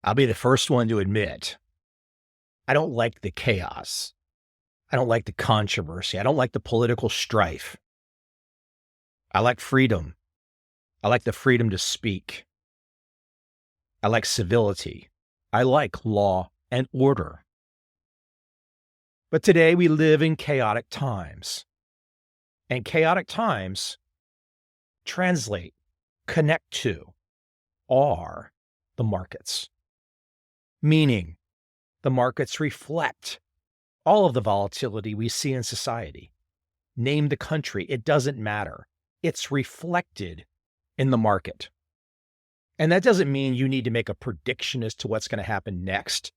I'll be the first one to admit, I don't like the chaos. I don't like the controversy. I don't like the political strife. I like freedom. I like the freedom to speak. I like civility. I like law and order. But today we live in chaotic times. And chaotic times translate, connect to, are the markets. Meaning, the markets reflect all of the volatility we see in society. Name the country, it doesn't matter. It's reflected in the market. And that doesn't mean you need to make a prediction as to what's going to happen next.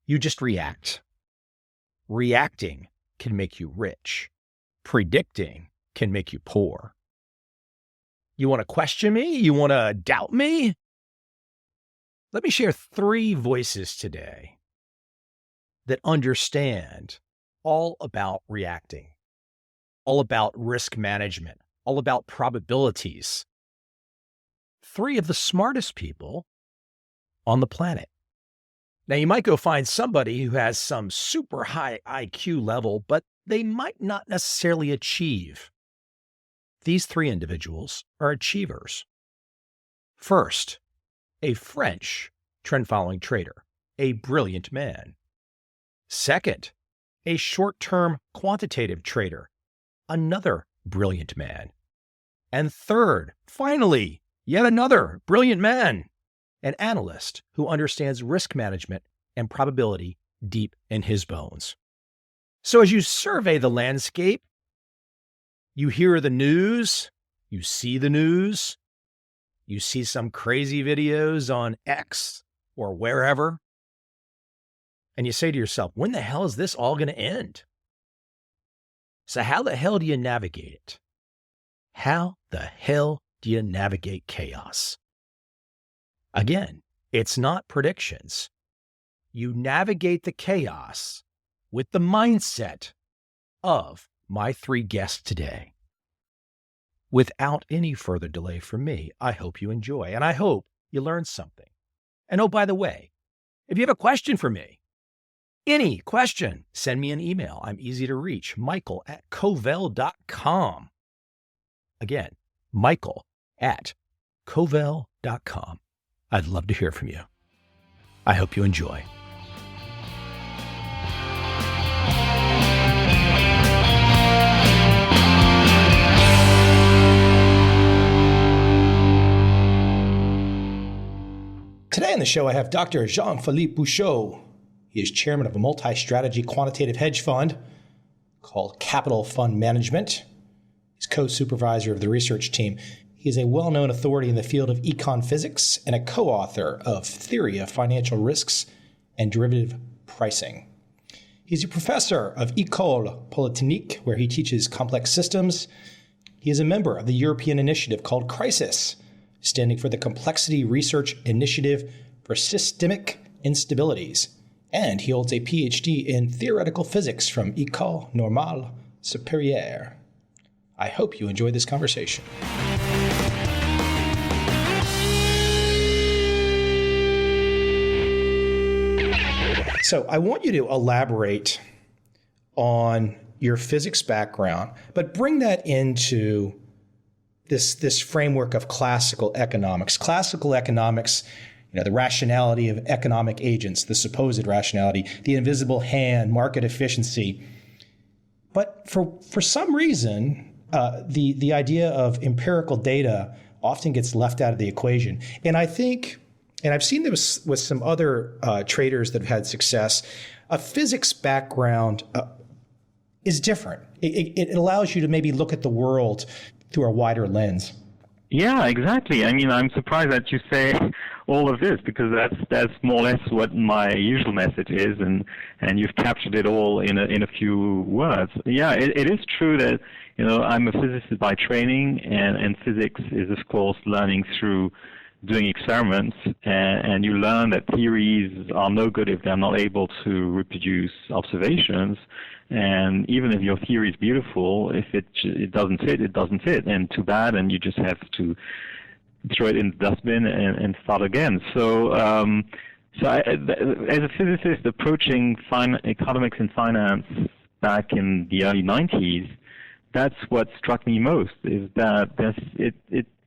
You just react. Reacting can make you rich. Predicting can make you poor. You want to question me? You want to doubt me? Let me share 3 voices today that understand all about reacting, all about risk management, all about probabilities. 3 of the smartest people on the planet. Now, you might go find somebody who has some super high IQ level, but they might not necessarily achieve. These 3 individuals are achievers. First, a French trend-following trader, a brilliant man. Second, a short-term quantitative trader, another brilliant man. And third, finally, yet another brilliant man, an analyst who understands risk management and probability deep in his bones. So as you survey the landscape, you hear the news, you see the news, you see some crazy videos on X or wherever, and you say to yourself, when the hell is this all going to end? So how the hell do you navigate it? How the hell do you navigate chaos? Again, it's not predictions. You navigate the chaos with the mindset of my 3 guests today. Without any further delay from me, I hope you enjoy, and I hope you learn something. And oh, by the way, if you have a question for me, any question, send me an email. I'm easy to reach, michael@covel.com. Again, michael@covel.com. I'd love to hear from you. I hope you enjoy. Today on the show, I have Dr. Jean-Philippe Bouchot. He is chairman of a multi-strategy quantitative hedge fund called Capital Fund Management. He's co-supervisor of the research team. He is a well-known authority in the field of econ physics and a co-author of Theory of Financial Risks and Derivative Pricing. He's a professor of École Polytechnique, where he teaches complex systems. He is a member of the European initiative called CRISIS, standing for the Complexity Research Initiative for Systemic Instabilities. And he holds a PhD in theoretical physics from École Normale Supérieure. I hope you enjoy this conversation. So I want you to elaborate on your physics background, but bring that into this framework of classical economics. Classical economics, the rationality of economic agents, the supposed rationality, the invisible hand, market efficiency. But for some reason, the idea of empirical data often gets left out of the equation. And I think, and I've seen this with some other traders that have had success, a physics background is different. It allows you to maybe look at the world through a wider lens. Yeah, exactly. I mean, I'm surprised that you say all of this, because that's more or less what my usual message is, and you've captured it all in a few words. Yeah, it is true that I'm a physicist by training, and physics is of course learning through doing experiments, and you learn that theories are no good if they're not able to reproduce observations. And even if your theory is beautiful, if it doesn't fit, it doesn't fit, and too bad, and you just have to throw it in the dustbin and start again. So So as a physicist approaching economics and finance back in the early 90s, that's what struck me most, is that there's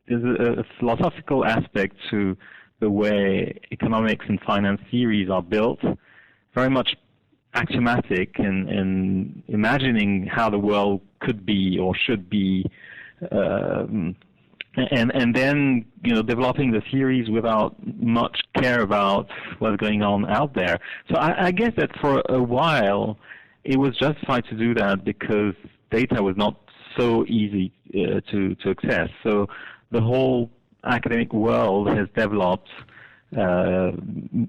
a philosophical aspect to the way economics and finance theories are built, very much axiomatic and imagining how the world could be or should be, and then developing the theories without much care about what's going on out there. So I guess that for a while it was justified to do that because data was not so easy to access. So the whole academic world has developed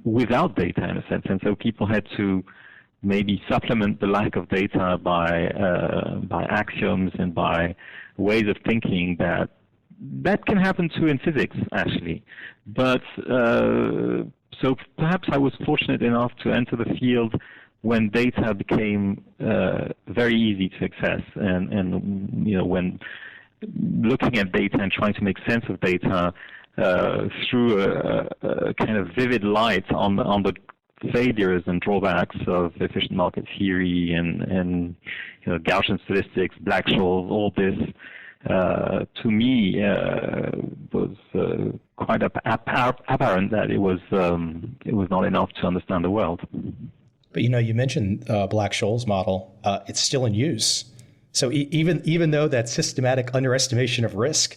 without data in a sense, and so people had to maybe supplement the lack of data by axioms and by ways of thinking that can happen too in physics, actually. But so perhaps I was fortunate enough to enter the field when data became very easy to access, and when looking at data and trying to make sense of data through a kind of vivid light on the failures and drawbacks of efficient market theory and Gaussian statistics, Black-Scholes, all this. To me, was quite apparent that it was not enough to understand the world. But you mentioned Black-Scholes model. It's still in use. So even though that systematic underestimation of risk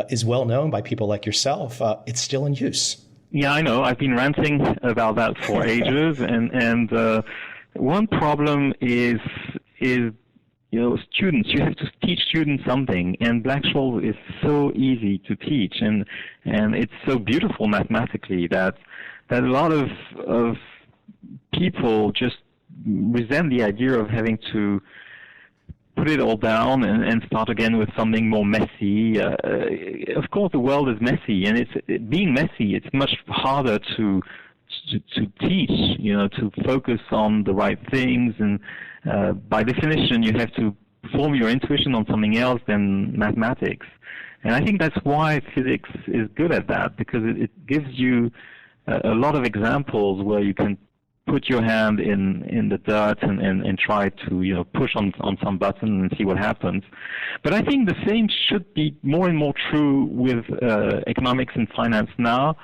is well known by people like yourself, it's still in use. Yeah, I know. I've been ranting about that for ages, and one problem is students. You have to teach students something, and Black-Scholes is so easy to teach, and it's so beautiful mathematically that a lot of people just resent the idea of having to put it all down and start again with something more messy. Of course, the world is messy, and being messy, it's much harder to teach, to focus on the right things, and by definition, you have to form your intuition on something else than mathematics. And I think that's why physics is good at that, because it gives you a lot of examples where you can put your hand in the dirt and try to push on some button and see what happens. But I think the same should be more and more true with economics and finance now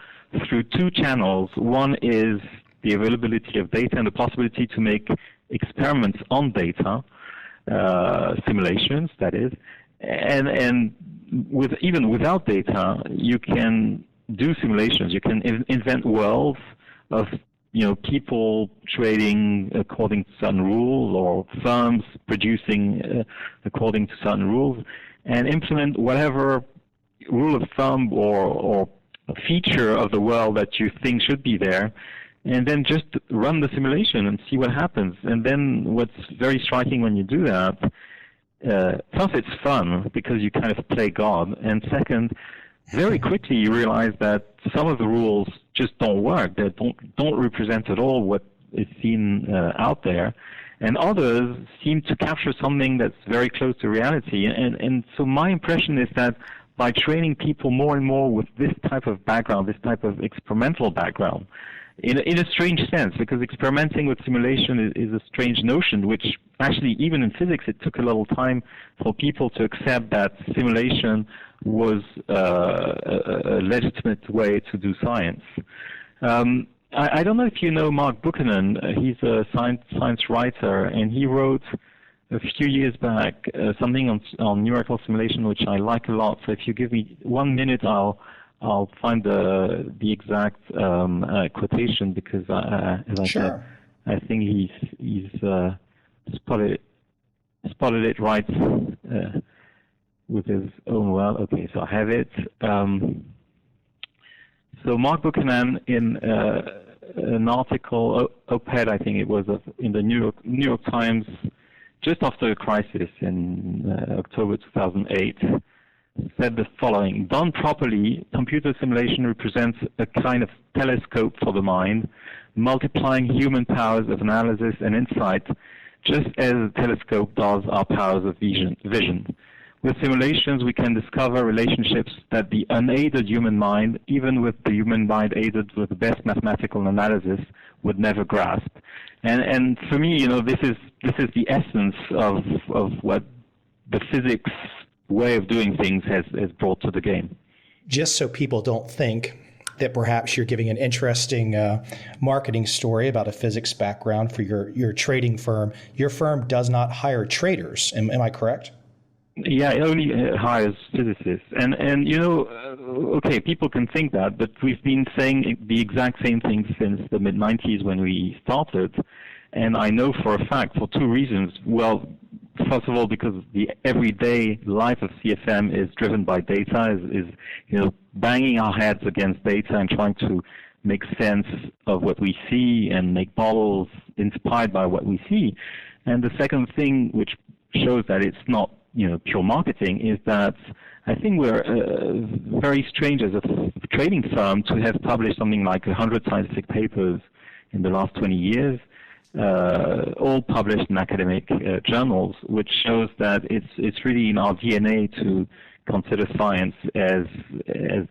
through two channels. One is the availability of data and the possibility to make experiments on data, simulations, that is, and even without data, you can do simulations. You can invent worlds of people trading according to certain rules, or firms producing according to certain rules, and implement whatever rule of thumb or feature of the world that you think should be there, and then just run the simulation and see what happens. And then what's very striking when you do that, first it's fun because you kind of play God, and second, very quickly you realize that some of the rules just don't work. They don't represent at all what is seen out there, and others seem to capture something that's very close to reality. And so my impression is that by training people more and more with this type of background, this type of experimental background, in a strange sense, because experimenting with simulation is a strange notion, which actually, even in physics, it took a little time for people to accept that simulation was a legitimate way to do science. I don't know if you know Mark Buchanan. He's a science writer, and he wrote a few years back something on numerical simulation, which I like a lot. So if you give me 1 minute, I'll find the exact quotation, because as I said, I think he's spotted it right with his own well. Okay, so I have it. So Mark Buchanan, in an article, op-ed, I think it was, in the New York Times, just after the crisis in October 2008, said the following: done properly, computer simulation represents a kind of telescope for the mind, multiplying human powers of analysis and insight, just as a telescope does our powers of vision. with simulations, we can discover relationships that the unaided human mind, even with the human mind aided with the best mathematical analysis, would never grasp. And for me, this is the essence of what the physics way of doing things has brought to the game. Just so people don't think that perhaps you're giving an interesting marketing story about a physics background for your trading firm. Your firm does not hire traders. Am I correct? Yeah, it only hires physicists. And okay, people can think that, but we've been saying the exact same thing since the mid-90s when we started. And I know for a fact, for two reasons. Well, first of all, because the everyday life of CFM is driven by data, is banging our heads against data and trying to make sense of what we see and make models inspired by what we see. And the second thing, which shows that it's not pure marketing, is that I think we're very strange as a trading firm to have published something like 100 scientific papers in the last 20 years. All published in academic journals, which shows that it's really in our DNA to consider science as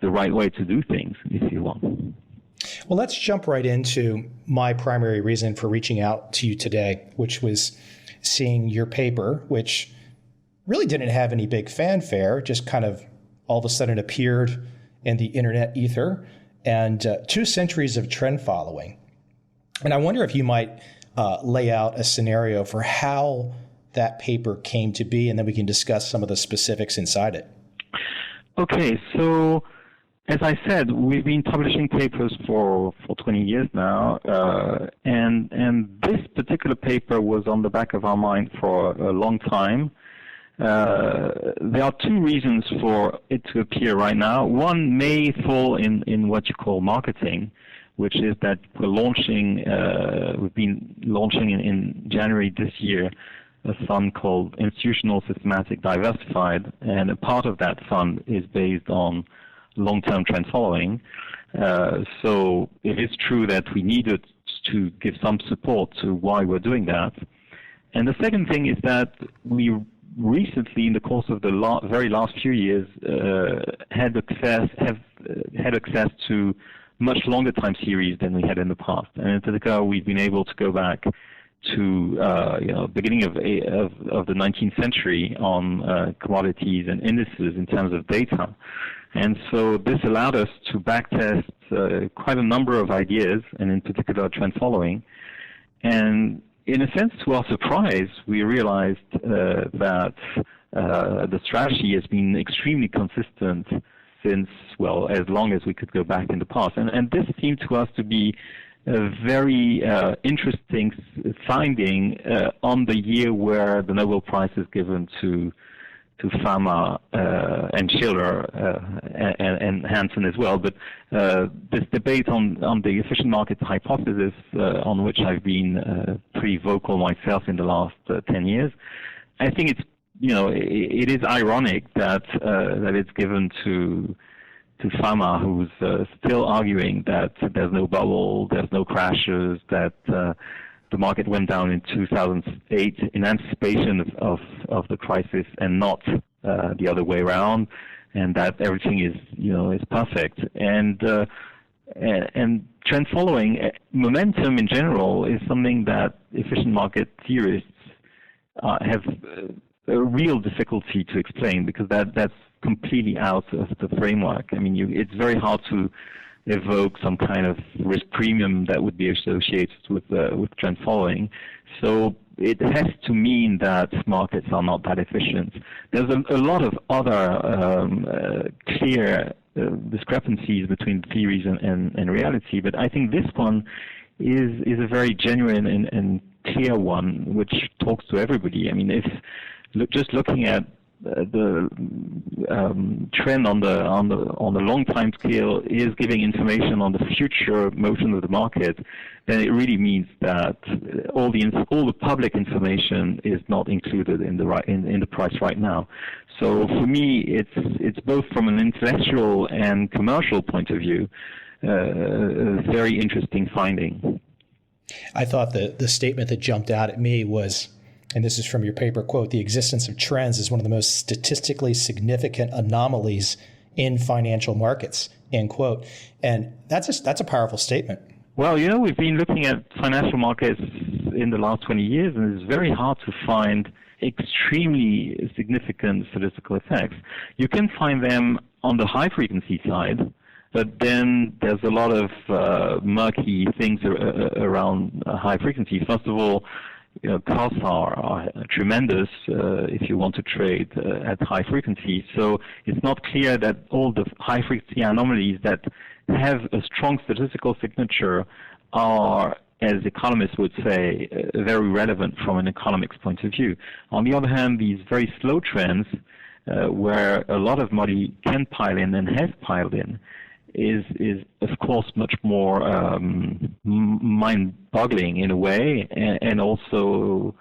the right way to do things, if you want. Well, let's jump right into my primary reason for reaching out to you today, which was seeing your paper, which really didn't have any big fanfare, just kind of all of a sudden appeared in the internet ether, and 2 centuries of trend following. And I wonder if you might lay out a scenario for how that paper came to be, and then we can discuss some of the specifics inside it. Okay, so as I said, we've been publishing papers for 20 years now, and this particular paper was on the back of our mind for a long time. There are 2 reasons for it to appear right now. One may fall in what you call marketing, which is that we've been launching in January this year a fund called Institutional Systematic Diversified, and a part of that fund is based on long-term trend following. So it is true that we needed to give some support to why we're doing that. And the second thing is that we recently, in the course of the very last few years, had access to much longer time series than we had in the past. And in particular, we've been able to go back to beginning of the 19th century on commodities and indices in terms of data. And so this allowed us to backtest quite a number of ideas, and in particular trend following. And in a sense, to our surprise, we realized that the strategy has been extremely consistent since, well, as long as we could go back in the past. And this seemed to us to be a very interesting finding on the year where the Nobel Prize is given to Pharma and Schiller and Hansen as well. But this debate on the efficient market hypothesis, on which I've been pretty vocal myself in the last 10 years, I think it's it is ironic that it's given to Pharma, who's still arguing that there's no bubble, there's no crashes, that the market went down in 2008 in anticipation of the crisis and not the other way around, and that everything is perfect. And trend following, momentum in general, is something that efficient market theorists have a real difficulty to explain, because that's completely out of the framework. I mean, it's very hard to evoke some kind of risk premium that would be associated with trend following. So it has to mean that markets are not that efficient. There's a lot of other clear discrepancies between theories and reality, but I think this one is a very genuine and clear one, which talks to everybody. I mean, just looking at the trend on the long time scale is giving information on the future motion of the market, then it really means that all the public information is not included in the price right now. So for me, it's both from an intellectual and commercial point of view a very interesting finding. I thought the statement that jumped out at me was and this is from your paper, quote, "The existence of trends is one of the most statistically significant anomalies in financial markets," end quote. And that's a powerful statement. Well, we've been looking at financial markets in the last 20 years, and it's very hard to find extremely significant statistical effects. You can find them on the high-frequency side, but then there's a lot of murky things around high frequency. First of all, costs are tremendous if you want to trade at high frequency. So it's not clear that all the high frequency anomalies that have a strong statistical signature are, as economists would say, very relevant from an economics point of view. On the other hand, these very slow trends, where a lot of money can pile in and has piled in, is of course much more mind-boggling in a way, and also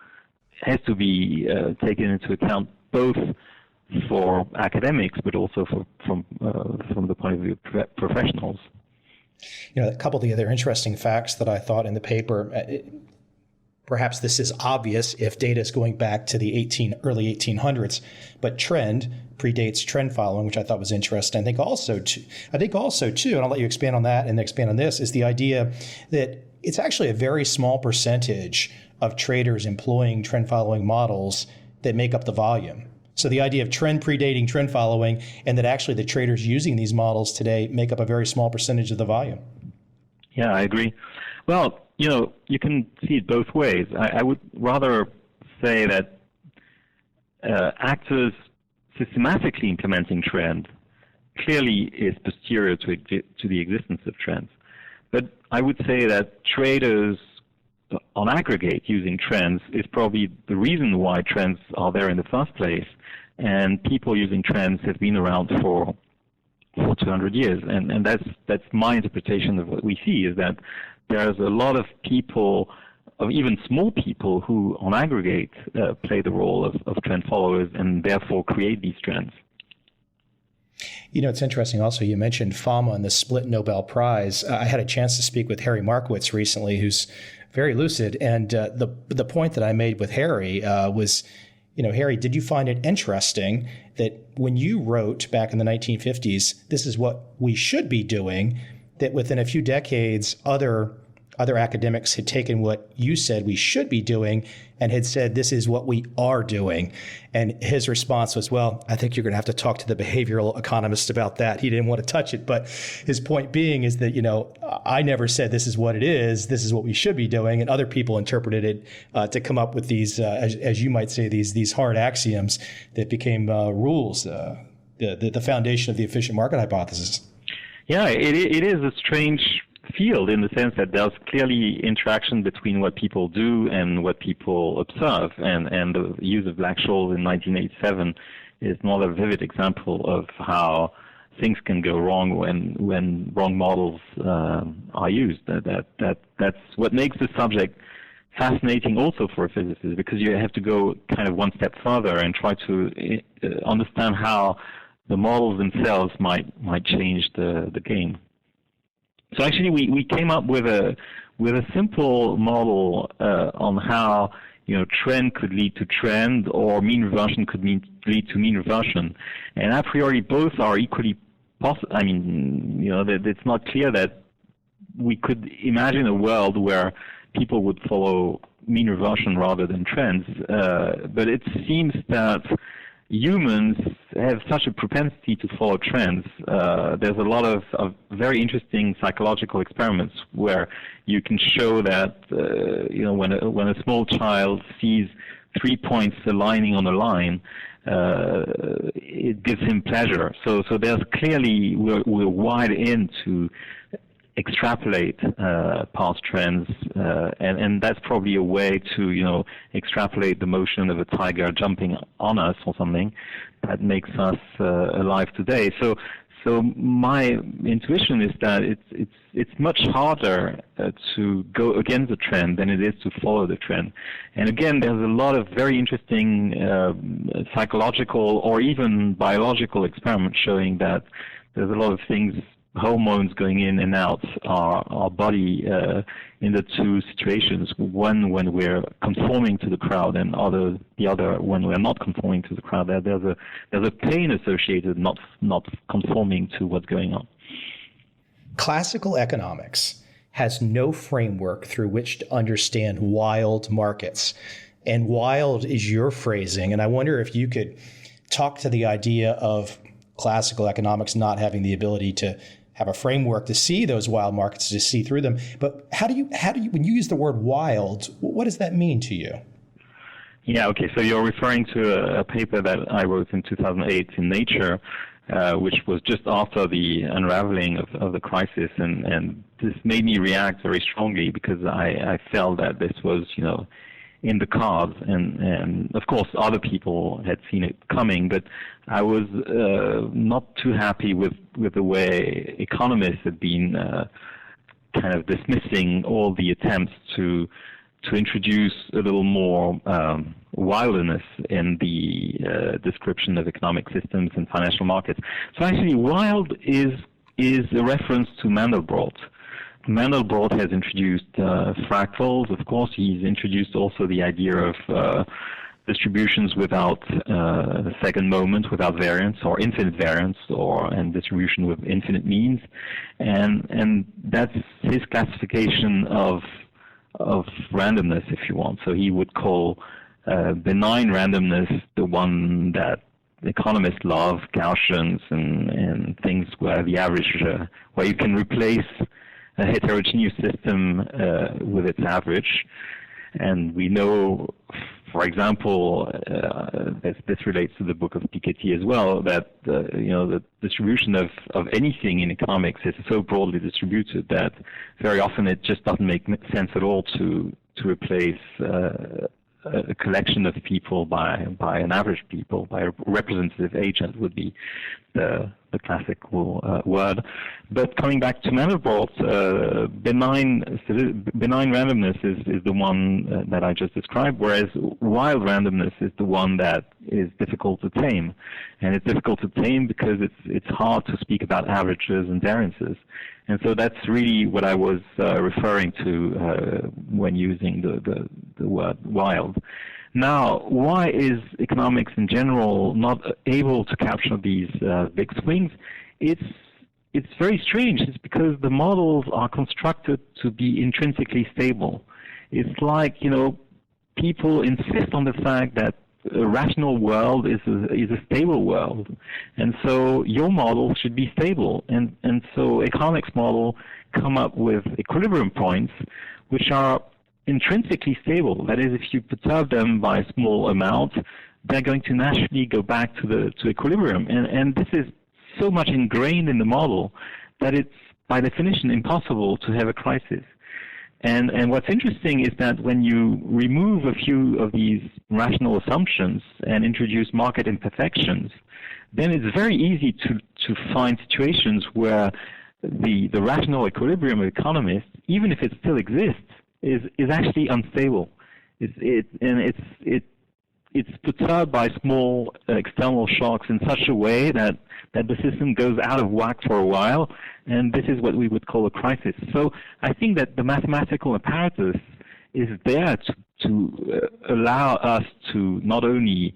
has to be taken into account both for academics, but also from the point of view of professionals. A couple of the other interesting facts that I thought in the paper, perhaps this is obvious if data is going back to the early 1800s, but trend predates trend following, which I thought was interesting. I think also too, and I'll let you expand on that and expand on this, is the idea that it's actually a very small percentage of traders employing trend following models that make up the volume. So the idea of trend predating trend following, and that actually the traders using these models today make up a very small percentage of the volume. Yeah, I agree. Well, you can see it both ways. I would rather say that actors systematically implementing trend clearly is posterior to the existence of trends. But I would say that traders on aggregate using trends is probably the reason why trends are there in the first place. And people using trends have been around for 200 years. And that's my interpretation of what we see, is that there's a lot of people, of even small people, who on aggregate play the role of trend followers and therefore create these trends. It's interesting also, you mentioned Fama and the split Nobel Prize. I had a chance to speak with Harry Markowitz recently, who's very lucid. And the point that I made with Harry was, Harry, did you find it interesting that when you wrote back in the 1950s, this is what we should be doing, that within a few decades, other academics had taken what you said we should be doing and had said, this is what we are doing? And his response was, well, I think you're going to have to talk to the behavioral economist about that. He didn't want to touch it. But his point being is that, I never said this is what it is. This is what we should be doing. And other people interpreted it to come up with these, as you might say, these hard axioms that became rules, the foundation of the efficient market hypothesis. Yeah, it is a strange field in the sense that there's clearly interaction between what people do and what people observe, and the use of Black-Scholes in 1987 is another vivid example of how things can go wrong when wrong models are used. That's what makes the subject fascinating also for a physicist, because you have to go kind of one step further and try to understand how the models themselves might change the game. So actually, we came up with a simple model on how trend could lead to trend, or mean reversion could lead to mean reversion, and a priori both are equally possible. I mean, it's not clear that we could imagine a world where people would follow mean reversion rather than trends, but it seems that humans have such a propensity to follow trends. There's a lot of very interesting psychological experiments where you can show that when a small child sees 3 points aligning on a line, it gives him pleasure. So there's clearly we're wired in to extrapolate past trends, and that's probably a way to extrapolate the motion of a tiger jumping on us or something that makes us alive today. So my intuition is that it's much harder to go against the trend than it is to follow the trend. And again, there's a lot of very interesting psychological or even biological experiments showing that there's a lot of things hormones going in and out our body in the two situations. One when we're conforming to the crowd, and the other when we're not conforming to the crowd. There's a pain associated not conforming to what's going on. Classical economics has no framework through which to understand wild markets. And wild is your phrasing. And I wonder if you could talk to the idea of classical economics not having the ability to have a framework to see those wild markets, to see through them. But how do you, when you use the word wild, what does that mean to you? Yeah, okay. So you're referring to a paper that I wrote in 2008 in Nature, which was just after the unraveling of the crisis, and this made me react very strongly because I felt that this was, in the cards, and of course other people had seen it coming, but I was not too happy with the way economists had been kind of dismissing all the attempts to introduce a little more wildness in the description of economic systems and financial markets. So actually, wild is a reference to Mandelbrot. Mandelbrot has introduced fractals. Of course, he's introduced also the idea of distributions without second moment, without variance, or infinite variance, and distribution with infinite means, and that's his classification of randomness, if you want. So he would call benign randomness the one that economists love, Gaussians and things where the average, where you can replace a heterogeneous system with its average. And we know, for example, this relates to the book of Piketty as well, that the distribution of anything in economics is so broadly distributed that very often it just doesn't make sense at all to replace a collection of people by an average people, by a representative agent would be the classical word. But coming back to Mandelbrot, benign randomness is the one that I just described, whereas wild randomness is the one that is difficult to tame. And it's difficult to tame because it's hard to speak about averages and variances. And so that's really what I was referring to when using the word wild. Now, why is economics in general not able to capture these big swings? It's very strange. It's because the models are constructed to be intrinsically stable. It's like, people insist on the fact that a rational world is a stable world, and so your model should be stable. And so economics model come up with equilibrium points which are intrinsically stable. That is, if you perturb them by a small amount, they're going to naturally go back to equilibrium. And this is so much ingrained in the model that it's by definition impossible to have a crisis. And what's interesting is that when you remove a few of these rational assumptions and introduce market imperfections, then it's very easy to find situations where the rational equilibrium of economists, even if it still exists, is actually unstable. It's perturbed by small external shocks in such a way that the system goes out of whack for a while, and this is what we would call a crisis. So I think that the mathematical apparatus is there to allow us to not only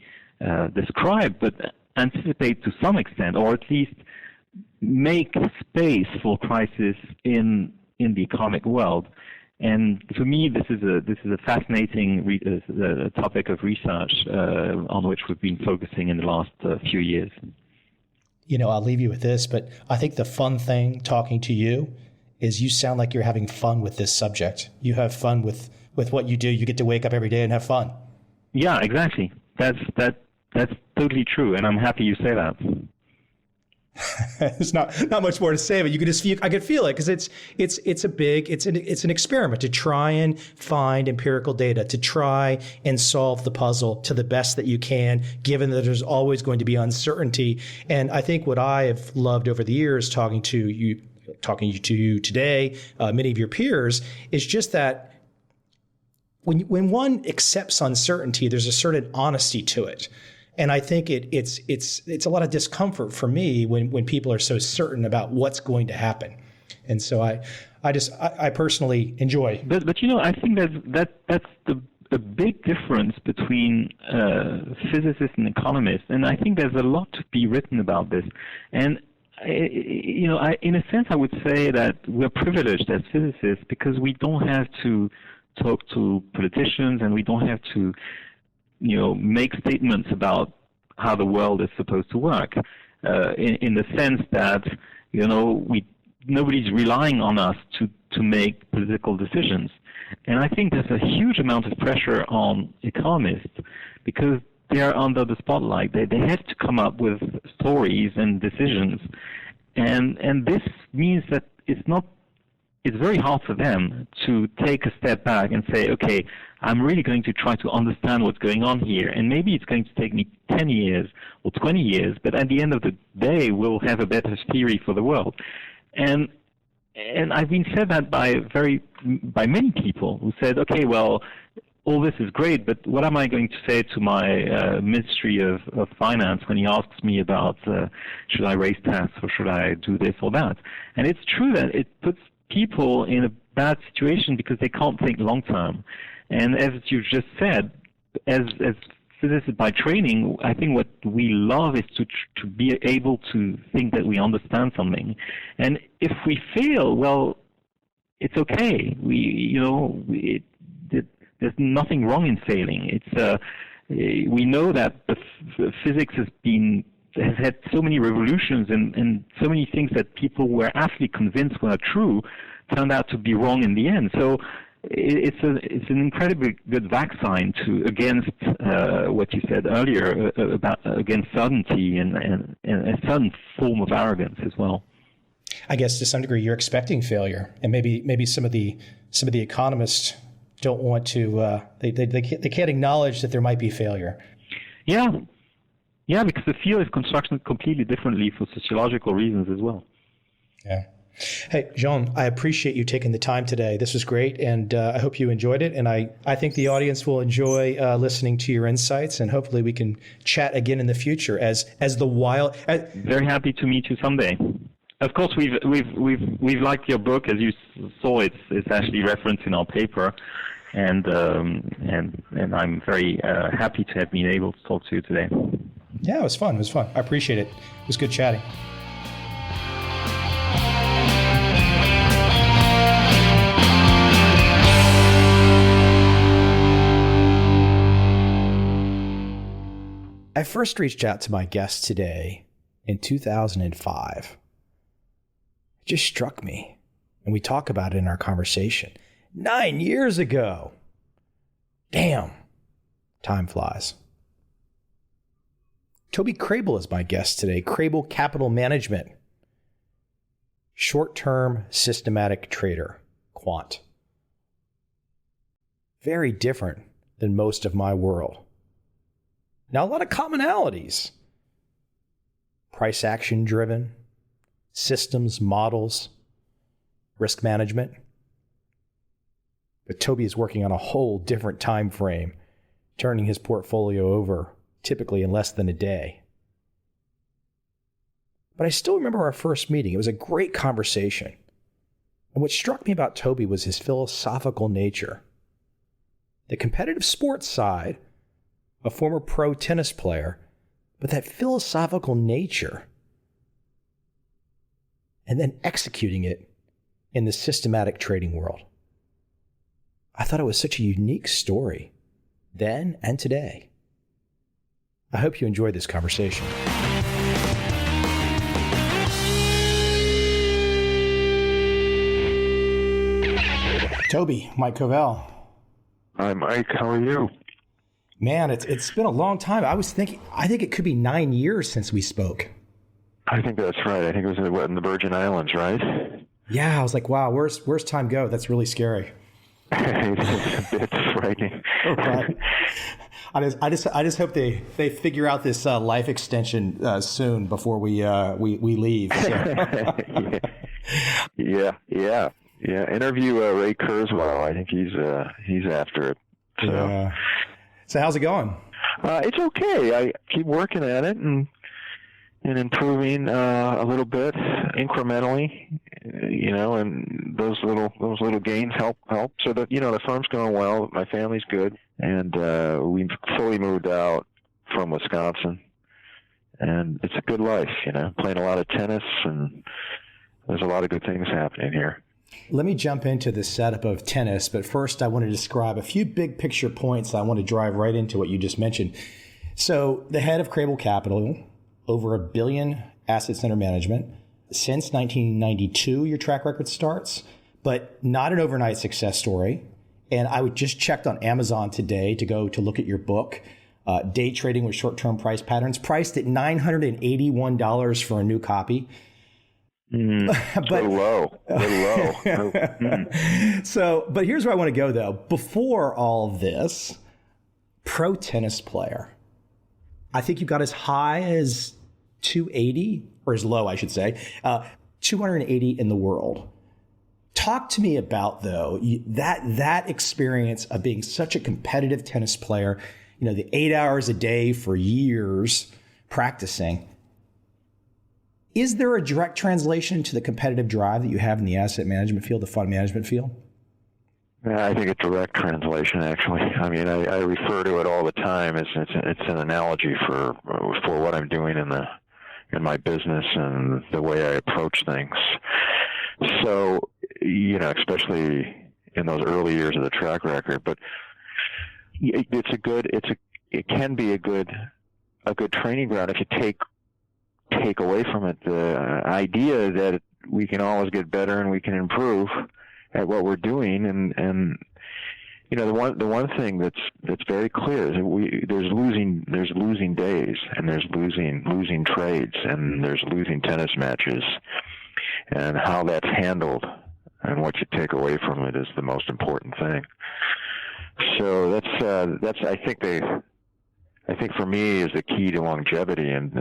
describe, but anticipate to some extent, or at least make space for crisis in the economic world. And for me, this is a fascinating topic of research on which we've been focusing in the last few years. I'll leave you with this, but I think the fun thing talking to you is you sound like you're having fun with this subject. You have fun with what you do. You get to wake up every day and have fun. Yeah, exactly. That's totally true, and I'm happy you say that. There's not much more to say, but you could just feel. I could feel it because it's an experiment to try and find empirical data, to try and solve the puzzle to the best that you can, given that there's always going to be uncertainty. And I think what I have loved over the years, talking to you today, many of your peers, is just that when one accepts uncertainty, there's a certain honesty to it. And I think it's a lot of discomfort for me when people are so certain about what's going to happen. And so I personally enjoy. But I think that's a big difference between physicists and economists, and I think there's a lot to be written about this. And in a sense, I would say that we're privileged as physicists because we don't have to talk to politicians, and we don't have to, make statements about how the world is supposed to work. In the sense that, nobody's relying on us to make political decisions. And I think there's a huge amount of pressure on economists because they are under the spotlight. They have to come up with stories and decisions. And this means that it's very hard for them to take a step back and say, okay, I'm really going to try to understand what's going on here. And maybe it's going to take me 10 years or 20 years, but at the end of the day, we'll have a better theory for the world. And I've been said that by many people who said, okay, well, all this is great, but what am I going to say to my Ministry of Finance when he asks me about should I raise tax or should I do this or that? And it's true that it puts people in a bad situation because they can't think long term. And as you just said, as physicists by training, I think what we love is to be able to think that we understand something. And if we fail, well, it's okay. There's nothing wrong in failing. We know that physics has had so many revolutions and so many things that people were actually convinced were true turned out to be wrong in the end. So it's an incredibly good vaccine against what you said earlier against certainty and a certain form of arrogance as well. I guess to some degree you're expecting failure, and maybe some of the economists don't want to. They can't acknowledge that there might be failure. Yeah, because the field is constructed completely differently for sociological reasons as well. Yeah. Hey, Jean, I appreciate you taking the time today. This was great, and I hope you enjoyed it. And I think the audience will enjoy listening to your insights, and hopefully we can chat again in the future as the wild. Very happy to meet you someday. Of course, we've liked your book. As you saw, it's actually referenced in our paper, and I'm very happy to have been able to talk to you today. Yeah, it was fun. I appreciate it. It was good chatting. I first reached out to my guest today in 2005. It just struck me, and we talk about it in our conversation. 9 years ago. Damn, time flies. Toby Kramer is my guest today. Kramer Capital Management. Short-term systematic trader, quant. Very different than most of my world. Now, a lot of commonalities. Price action driven, systems, models, risk management. But Toby is working on a whole different time frame, turning his portfolio over typically in less than a day. But I still remember our first meeting. It was a great conversation. And what struck me about Toby was his philosophical nature. The competitive sports side, a former pro tennis player, but that philosophical nature, and then executing it in the systematic trading world. I thought it was such a unique story, then and today. I hope you enjoyed this conversation. Toby, Mike Covel. Hi, Mike. How are you? Man, it's been a long time. I think it could be 9 years since we spoke. I think that's right. I think it was in the Virgin Islands, right? Yeah, I was like, wow, where's time go? That's really scary. It's a bit frightening. Right. I just hope they figure out this life extension soon before we leave. So. Yeah. Interview Ray Kurzweil. I think he's after it. So. Yeah. So how's it going? It's okay. I keep working at it and improving a little bit incrementally, and those little gains help. So that the firm's going well, my family's good, and we've fully moved out from Wisconsin, and it's a good life. Playing a lot of tennis, and there's a lot of good things happening here. Let me jump into the setup of tennis, but first I want to describe a few big picture points. I want to drive right into what you just mentioned. So the head of Kramer Capital, over $1 billion assets under management. Since 1992, your track record starts, but not an overnight success story. And I just checked on Amazon today to look at your book, Day Trading with Short-Term Price Patterns, priced at $981 for a new copy. But a little low. But here's where I want to go, though. Before all of this, pro tennis player. I think you got as high as 280, or as low, I should say, 280 in the world. Talk to me about, though, that experience of being such a competitive tennis player, the 8 hours a day for years practicing. Is there a direct translation to the competitive drive that you have in the asset management field, the fund management field? I think it's direct translation, actually. I mean, I refer to it all the time. It's an analogy for what I'm doing in my business and the way I approach things. So, especially in those early years of the track record, but it can be a good training ground if you take away from it the idea that we can always get better and we can improve at what we're doing, and the one thing that's very clear is that there's losing days, and there's losing trades, and there's losing tennis matches, and how that's handled and what you take away from it is the most important thing. So that's I think for me is the key to longevity, and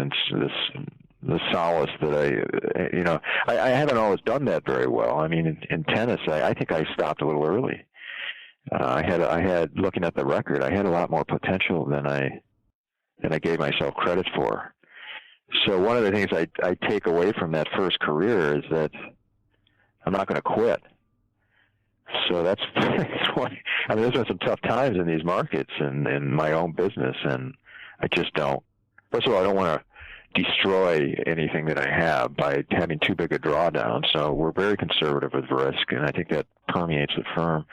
the solace that I haven't always done that very well. I mean, in tennis, I think I stopped a little early. I had looking at the record, I had a lot more potential than I gave myself credit for. So one of the things I take away from that first career is that I'm not going to quit. So that's why. I mean, there's been some tough times in these markets and in my own business, and I just don't. First of all, I don't want to destroy anything that I have by having too big a drawdown. So we're very conservative with risk, and I think that permeates the firm.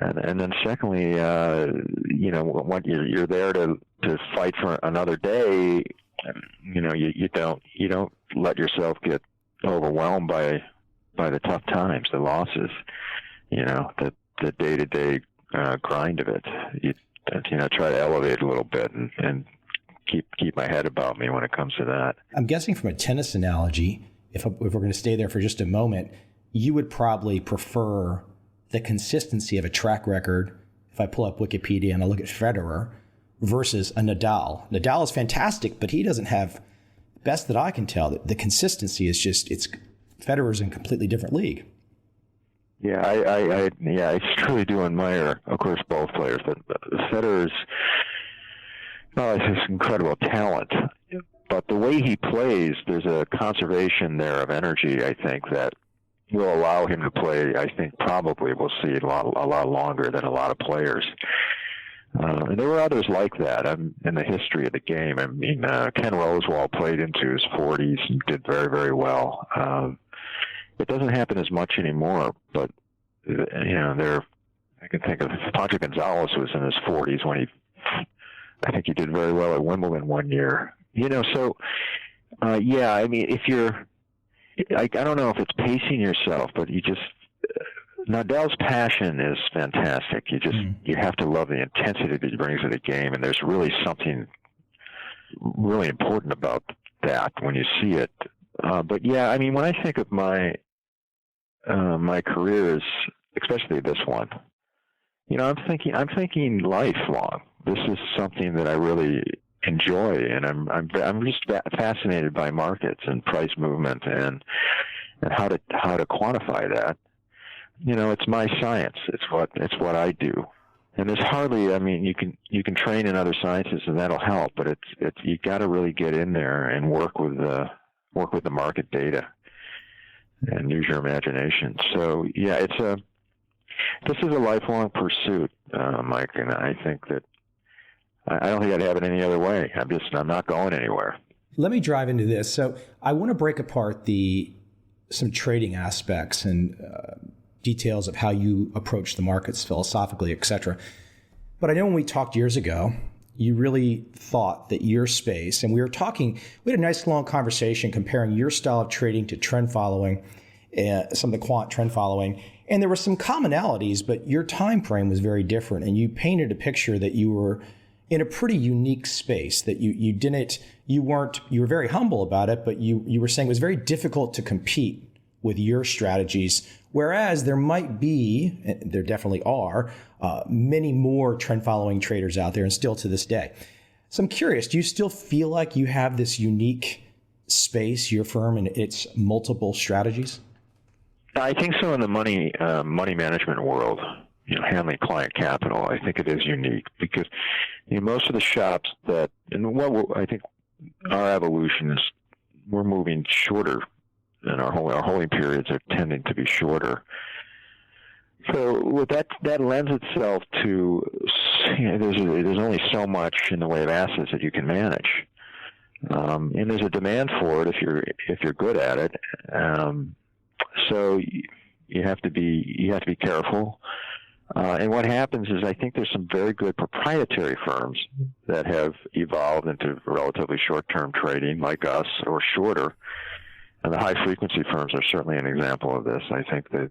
And then secondly, when you're there to fight for another day, you don't let yourself get overwhelmed by the tough times, the losses, the day-to-day grind of it. You try to elevate a little bit and keep my head about me when it comes to that. I'm guessing from a tennis analogy, if we're going to stay there for just a moment, you would probably prefer the consistency of a track record. If I pull up Wikipedia and I look at Federer versus a Nadal. Nadal is fantastic, but he doesn't have, best that I can tell, the consistency is Federer's in a completely different league. Yeah, I truly do admire, of course, both players, but Federer's it's just incredible talent. But the way he plays, there's a conservation there of energy, I think, that will allow him to play, I think probably we'll see a lot longer than a lot of players. And there were others like that in the history of the game. I mean, Ken Rosewall played into his 40s and did very, very well. It doesn't happen as much anymore, but, I can think of Pancho Gonzalez was in his 40s when I think he did very well at Wimbledon one year. So, I mean, I don't know if it's pacing yourself, but Nadal's passion is fantastic. You have to love the intensity that he brings to the game, and there's really something really important about that when you see it. But I mean, when I think of my careers, especially this one, I'm thinking lifelong. This is something that I really enjoy, and I'm just fascinated by markets and price movement and how to quantify that. It's my science. It's what I do, And there's hardly, I mean, you can train in other sciences and that'll help, but it's you got to really get in there and work with the market data and use your imagination. So yeah, this is a lifelong pursuit, Mike, and I think that I don't think I'd have it any other way. I'm not going anywhere. Let me drive into this. So I want to break apart some trading aspects and details of how you approach the markets philosophically, et cetera. But I know when we talked years ago, you really thought that your space, and we had a nice long conversation comparing your style of trading to trend following, some of the quant trend following, and there were some commonalities, but your time frame was very different, and you painted a picture that you were in a pretty unique space, that you were very humble about it, but you were saying it was very difficult to compete with your strategies, whereas there definitely are, many more trend following traders out there, and still to this day. So I'm curious, do you still feel like you have this unique space, your firm, and its multiple strategies? I think so. In the money management world, handling client capital, I think it is unique because most of the shops I think our evolution is we're moving shorter, and our holding periods are tending to be shorter. So with that lends itself to there's only so much in the way of assets that you can manage, and there's a demand for it if you're good at it. So you have to be careful. And what happens is I think there's some very good proprietary firms that have evolved into relatively short-term trading like us or shorter. And the high-frequency firms are certainly an example of this. I think that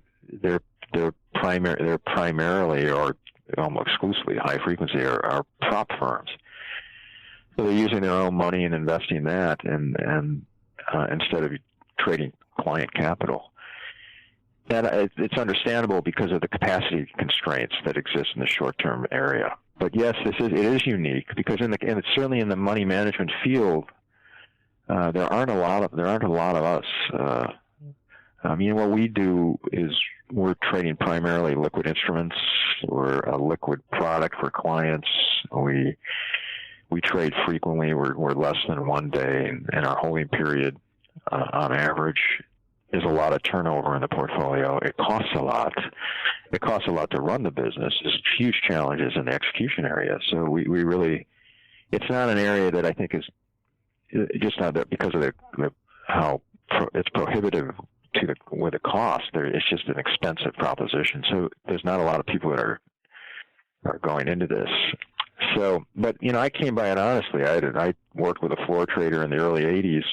they're primarily or almost exclusively high-frequency are prop firms. So they're using their own money and investing that and instead of trading client capital. That it's understandable because of the capacity constraints that exist in the short-term area. But yes, it is unique because it's certainly in the money management field, there aren't a lot of us. What we do is we're trading primarily liquid instruments. We're a liquid product for clients. We trade frequently. We're less than 1 day, and our holding period on average is a lot of turnover in the portfolio. It costs a lot. It costs a lot to run the business. There's huge challenges in the execution area. So we really, it's not an area that I think is just not that because of how it's prohibitive with the cost. It's just an expensive proposition. So there's not a lot of people that are going into this. So, but I came by it honestly. I worked with a floor trader in the early '80s.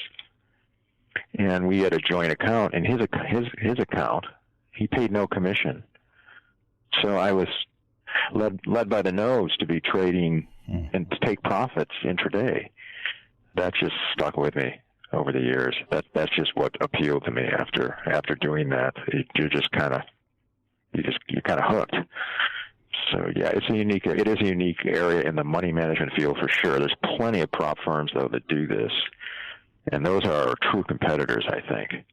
And we had a joint account, and his account, he paid no commission. So I was led by the nose to be trading and to take profits intraday. That just stuck with me over the years. That's just what appealed to me after doing that. You're kind of hooked. So yeah, it is a unique area in the money management field for sure. There's plenty of prop firms though that do this. And those are our true competitors, I think,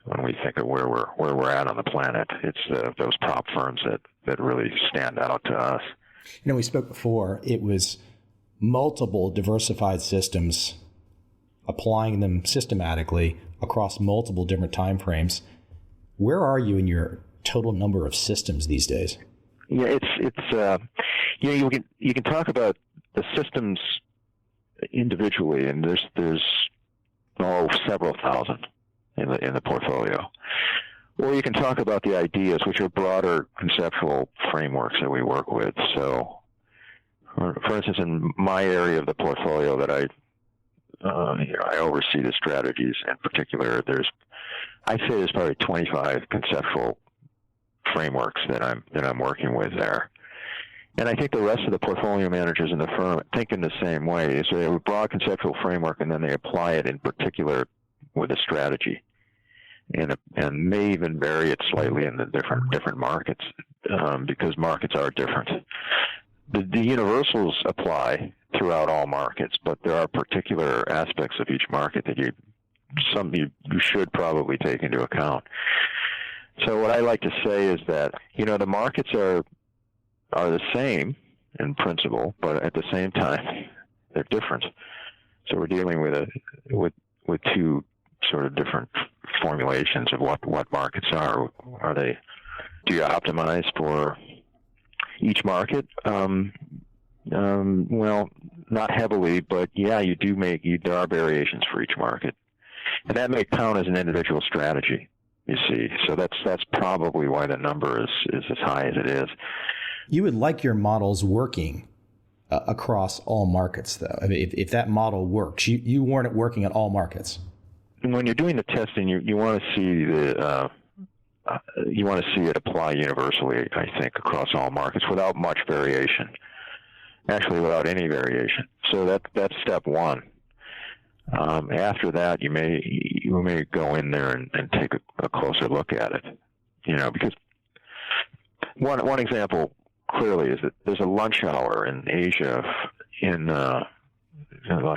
when we think of where we're at on the planet. It's those prop firms that really stand out to us. We spoke before. It was multiple diversified systems, applying them systematically across multiple different time frames. Where are you in your total number of systems these days? Yeah, you can talk about the systems individually, and there's several thousand in the portfolio. Or you can talk about the ideas, which are broader conceptual frameworks that we work with. So, for instance, in my area of the portfolio that I oversee the strategies in particular, I'd say there's probably 25 conceptual frameworks that I'm working with there. And I think the rest of the portfolio managers in the firm think in the same way. So they have a broad conceptual framework, and then they apply it in particular with a strategy, and may even vary it slightly in the different markets because markets are different. The universals apply throughout all markets, but there are particular aspects of each market that you should probably take into account. So what I like to say is that the markets are the same, in principle, but at the same time, they're different. So we're dealing with two sort of different formulations of what markets are. Do you optimize for each market? Well, not heavily, but yeah, there are variations for each market. And that may count as an individual strategy, you see. So that's probably why the number is as high as it is. You would like your models working across all markets, though. I mean, if that model works, you want it working at all markets. And when you're doing the testing, you want to see it apply universally, I think, across all markets without much variation. Actually, without any variation. So that's step one. After that, you may go in there and take a closer look at it. Because one example clearly is that there's a lunch hour in Asia in the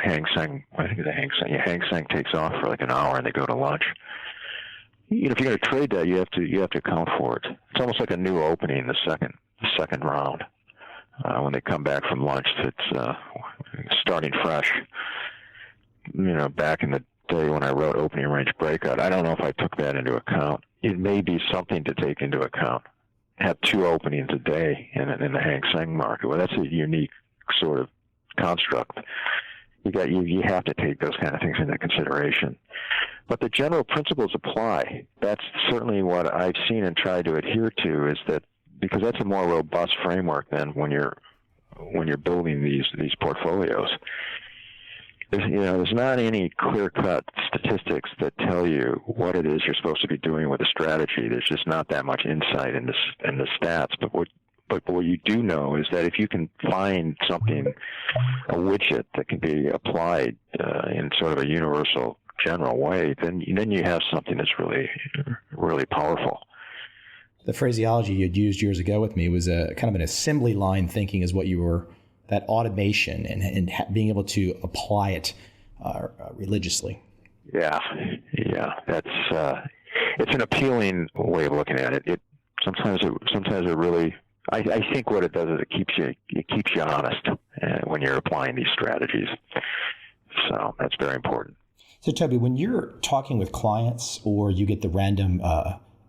Hang Seng. I think it's the Hang Seng. Yeah, Hang Seng takes off for like an hour and they go to lunch. If you're going to trade that, you have to account for it. It's almost like a new opening, the second round. When they come back from lunch, it's starting fresh. Back in the day when I wrote Opening Range Breakout, I don't know if I took that into account. It may be something to take into account. Have 2 openings a day in the Hang Seng market. Well, that's a unique sort of construct. You have to take those kind of things into consideration. But the general principles apply. That's certainly what I've seen and tried to adhere to, is that because that's a more robust framework than when you're building these portfolios. There's not any clear-cut statistics that tell you what it is you're supposed to be doing with a strategy. There's just not that much insight in the stats. But what you do know is that if you can find something, a widget that can be applied in sort of a universal, general way, then you have something that's really, really powerful. The phraseology you'd used years ago with me was a kind of an assembly line thinking is what you were. That automation and being able to apply it religiously. Yeah, that's it's an appealing way of looking at it. Sometimes it really. I think what it does is it keeps you honest when you're applying these strategies. So that's very important. So Toby, when you're talking with clients, or you get the random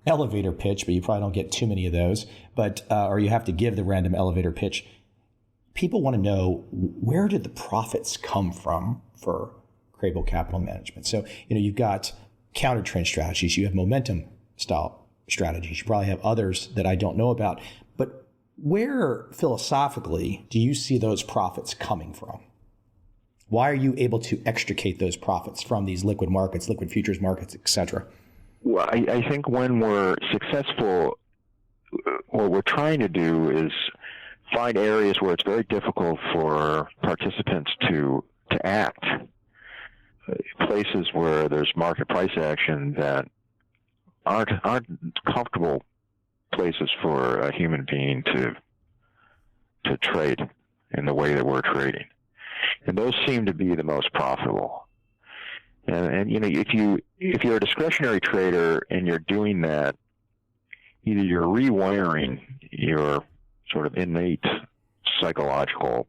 elevator pitch, but you probably don't get too many of those, or you have to give the random elevator pitch. People want to know, where did the profits come from for Kramer Capital Management? So, you've got counter trend strategies, you have momentum style strategies, you probably have others that I don't know about. But where philosophically do you see those profits coming from? Why are you able to extricate those profits from these liquid markets, liquid futures markets, et cetera? Well, I think when we're successful, what we're trying to do is find areas where it's very difficult for participants to act, places where there's market price action that aren't comfortable places for a human being to trade in the way that we're trading, and those seem to be the most profitable. And if you're a discretionary trader and you're doing that, either you're rewiring your sort of innate psychological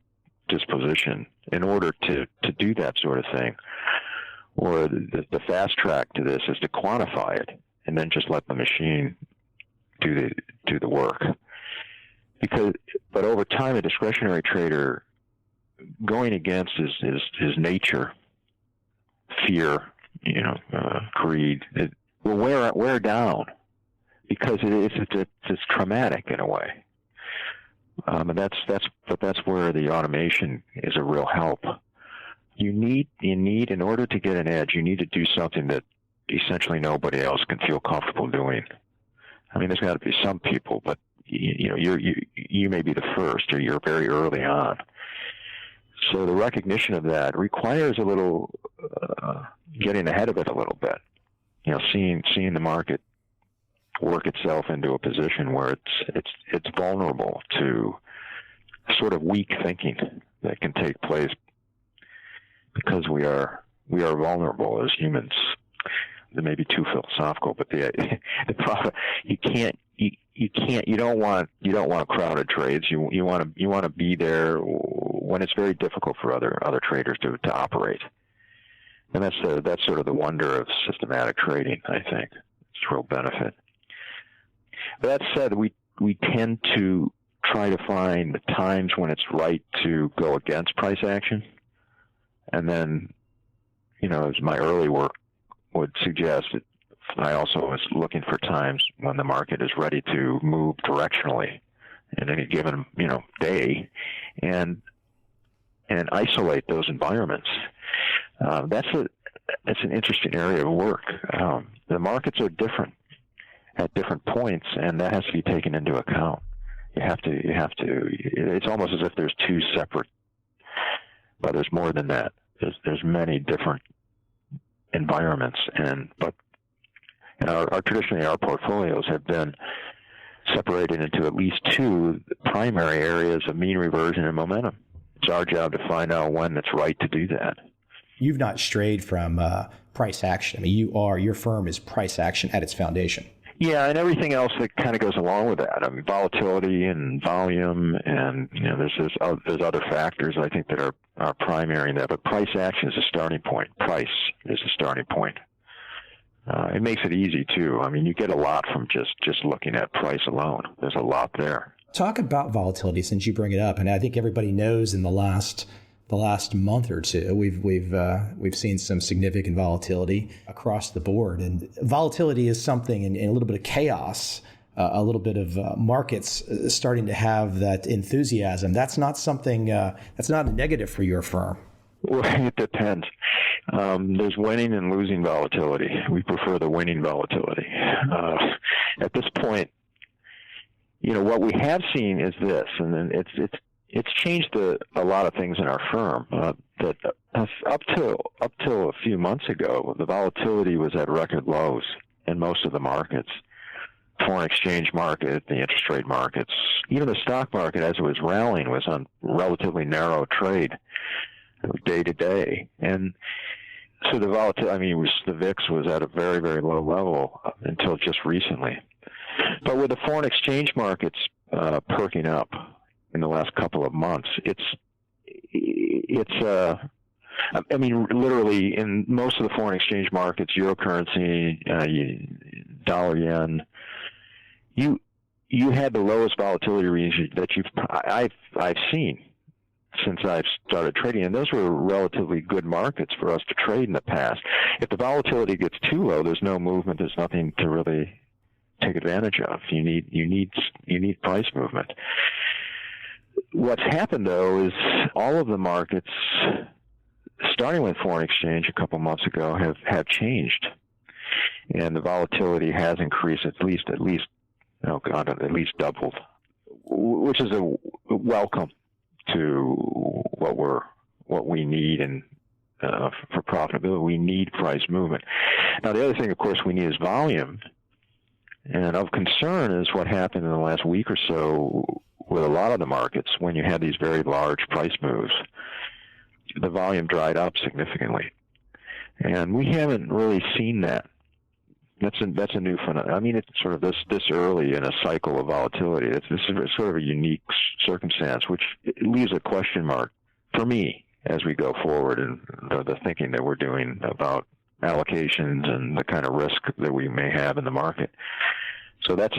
disposition in order to do that sort of thing, or the fast track to this is to quantify it and then just let the machine do the work. But over time, a discretionary trader going against his nature, fear, greed, it will wear down because it's traumatic in a way. And that's where the automation is a real help. You need in order to get an edge, you need to do something that essentially nobody else can feel comfortable doing. I mean, there's got to be some people, but you may be the first, or you're very early on. So the recognition of that requires a little getting ahead of it a little bit. Seeing the market work itself into a position where it's vulnerable to sort of weak thinking that can take place because we are vulnerable as humans. That may be too philosophical, but the problem, you don't want crowded trades. You want to be there when it's very difficult for other traders to operate. And that's sort of the wonder of systematic trading, I think. It's a real benefit. But that said, we tend to try to find the times when it's right to go against price action. And then, as my early work would suggest, I also was looking for times when the market is ready to move directionally in any given, day, and isolate those environments. That's an interesting area of work. The markets are different at different points, and that has to be taken into account. You have to. It's almost as if there's two separate, but there's more than that. There's many different environments, but traditionally our portfolios have been separated into at least two primary areas of mean reversion and momentum. It's our job to find out when it's right to do that. You've not strayed from price action. I mean, your firm is price action at its foundation. Yeah, and everything else that kind of goes along with that. I mean, volatility and volume, and there's other factors I think that are primary in that. But price action is a starting point. Price is a starting point. It makes it easy too. I mean, you get a lot from just looking at price alone. There's a lot there. Talk about volatility since you bring it up, and I think everybody knows in the last month or two, we've seen some significant volatility across the board. And volatility is something, and a little bit of chaos, a little bit of markets starting to have that enthusiasm. That's not something. That's not a negative for your firm. Well, it depends. There's winning and losing volatility. We prefer the winning volatility. At this point, what we have seen is this, and then it's changed a lot of things in our firm. That up till a few months ago, the volatility was at record lows in most of the markets. Foreign exchange market, the interest rate markets, even the stock market as it was rallying was on relatively narrow trade day to day. And so the volatility, the VIX was at a very, very low level until just recently. But with the foreign exchange markets perking up in the last couple of months, literally in most of the foreign exchange markets, euro currency, dollar yen, you had the lowest volatility range that I've seen since I've started trading, and those were relatively good markets for us to trade in the past. If the volatility gets too low, there's no movement, there's nothing to really take advantage of. You need price movement. What's happened though is all of the markets, starting with foreign exchange a couple months ago, have changed, and the volatility has increased at least doubled, which is a welcome to what we need and for profitability. We need price movement. Now, the other thing, of course, we need is volume. And of concern is what happened in the last week or so with a lot of the markets when you had these very large price moves. The volume dried up significantly. And we haven't really seen that. That's a new phenomenon. It's sort of this early in a cycle of volatility. This is sort of a unique circumstance, which leaves a question mark for me as we go forward in the thinking that we're doing about allocations and the kind of risk that we may have in the market. So that's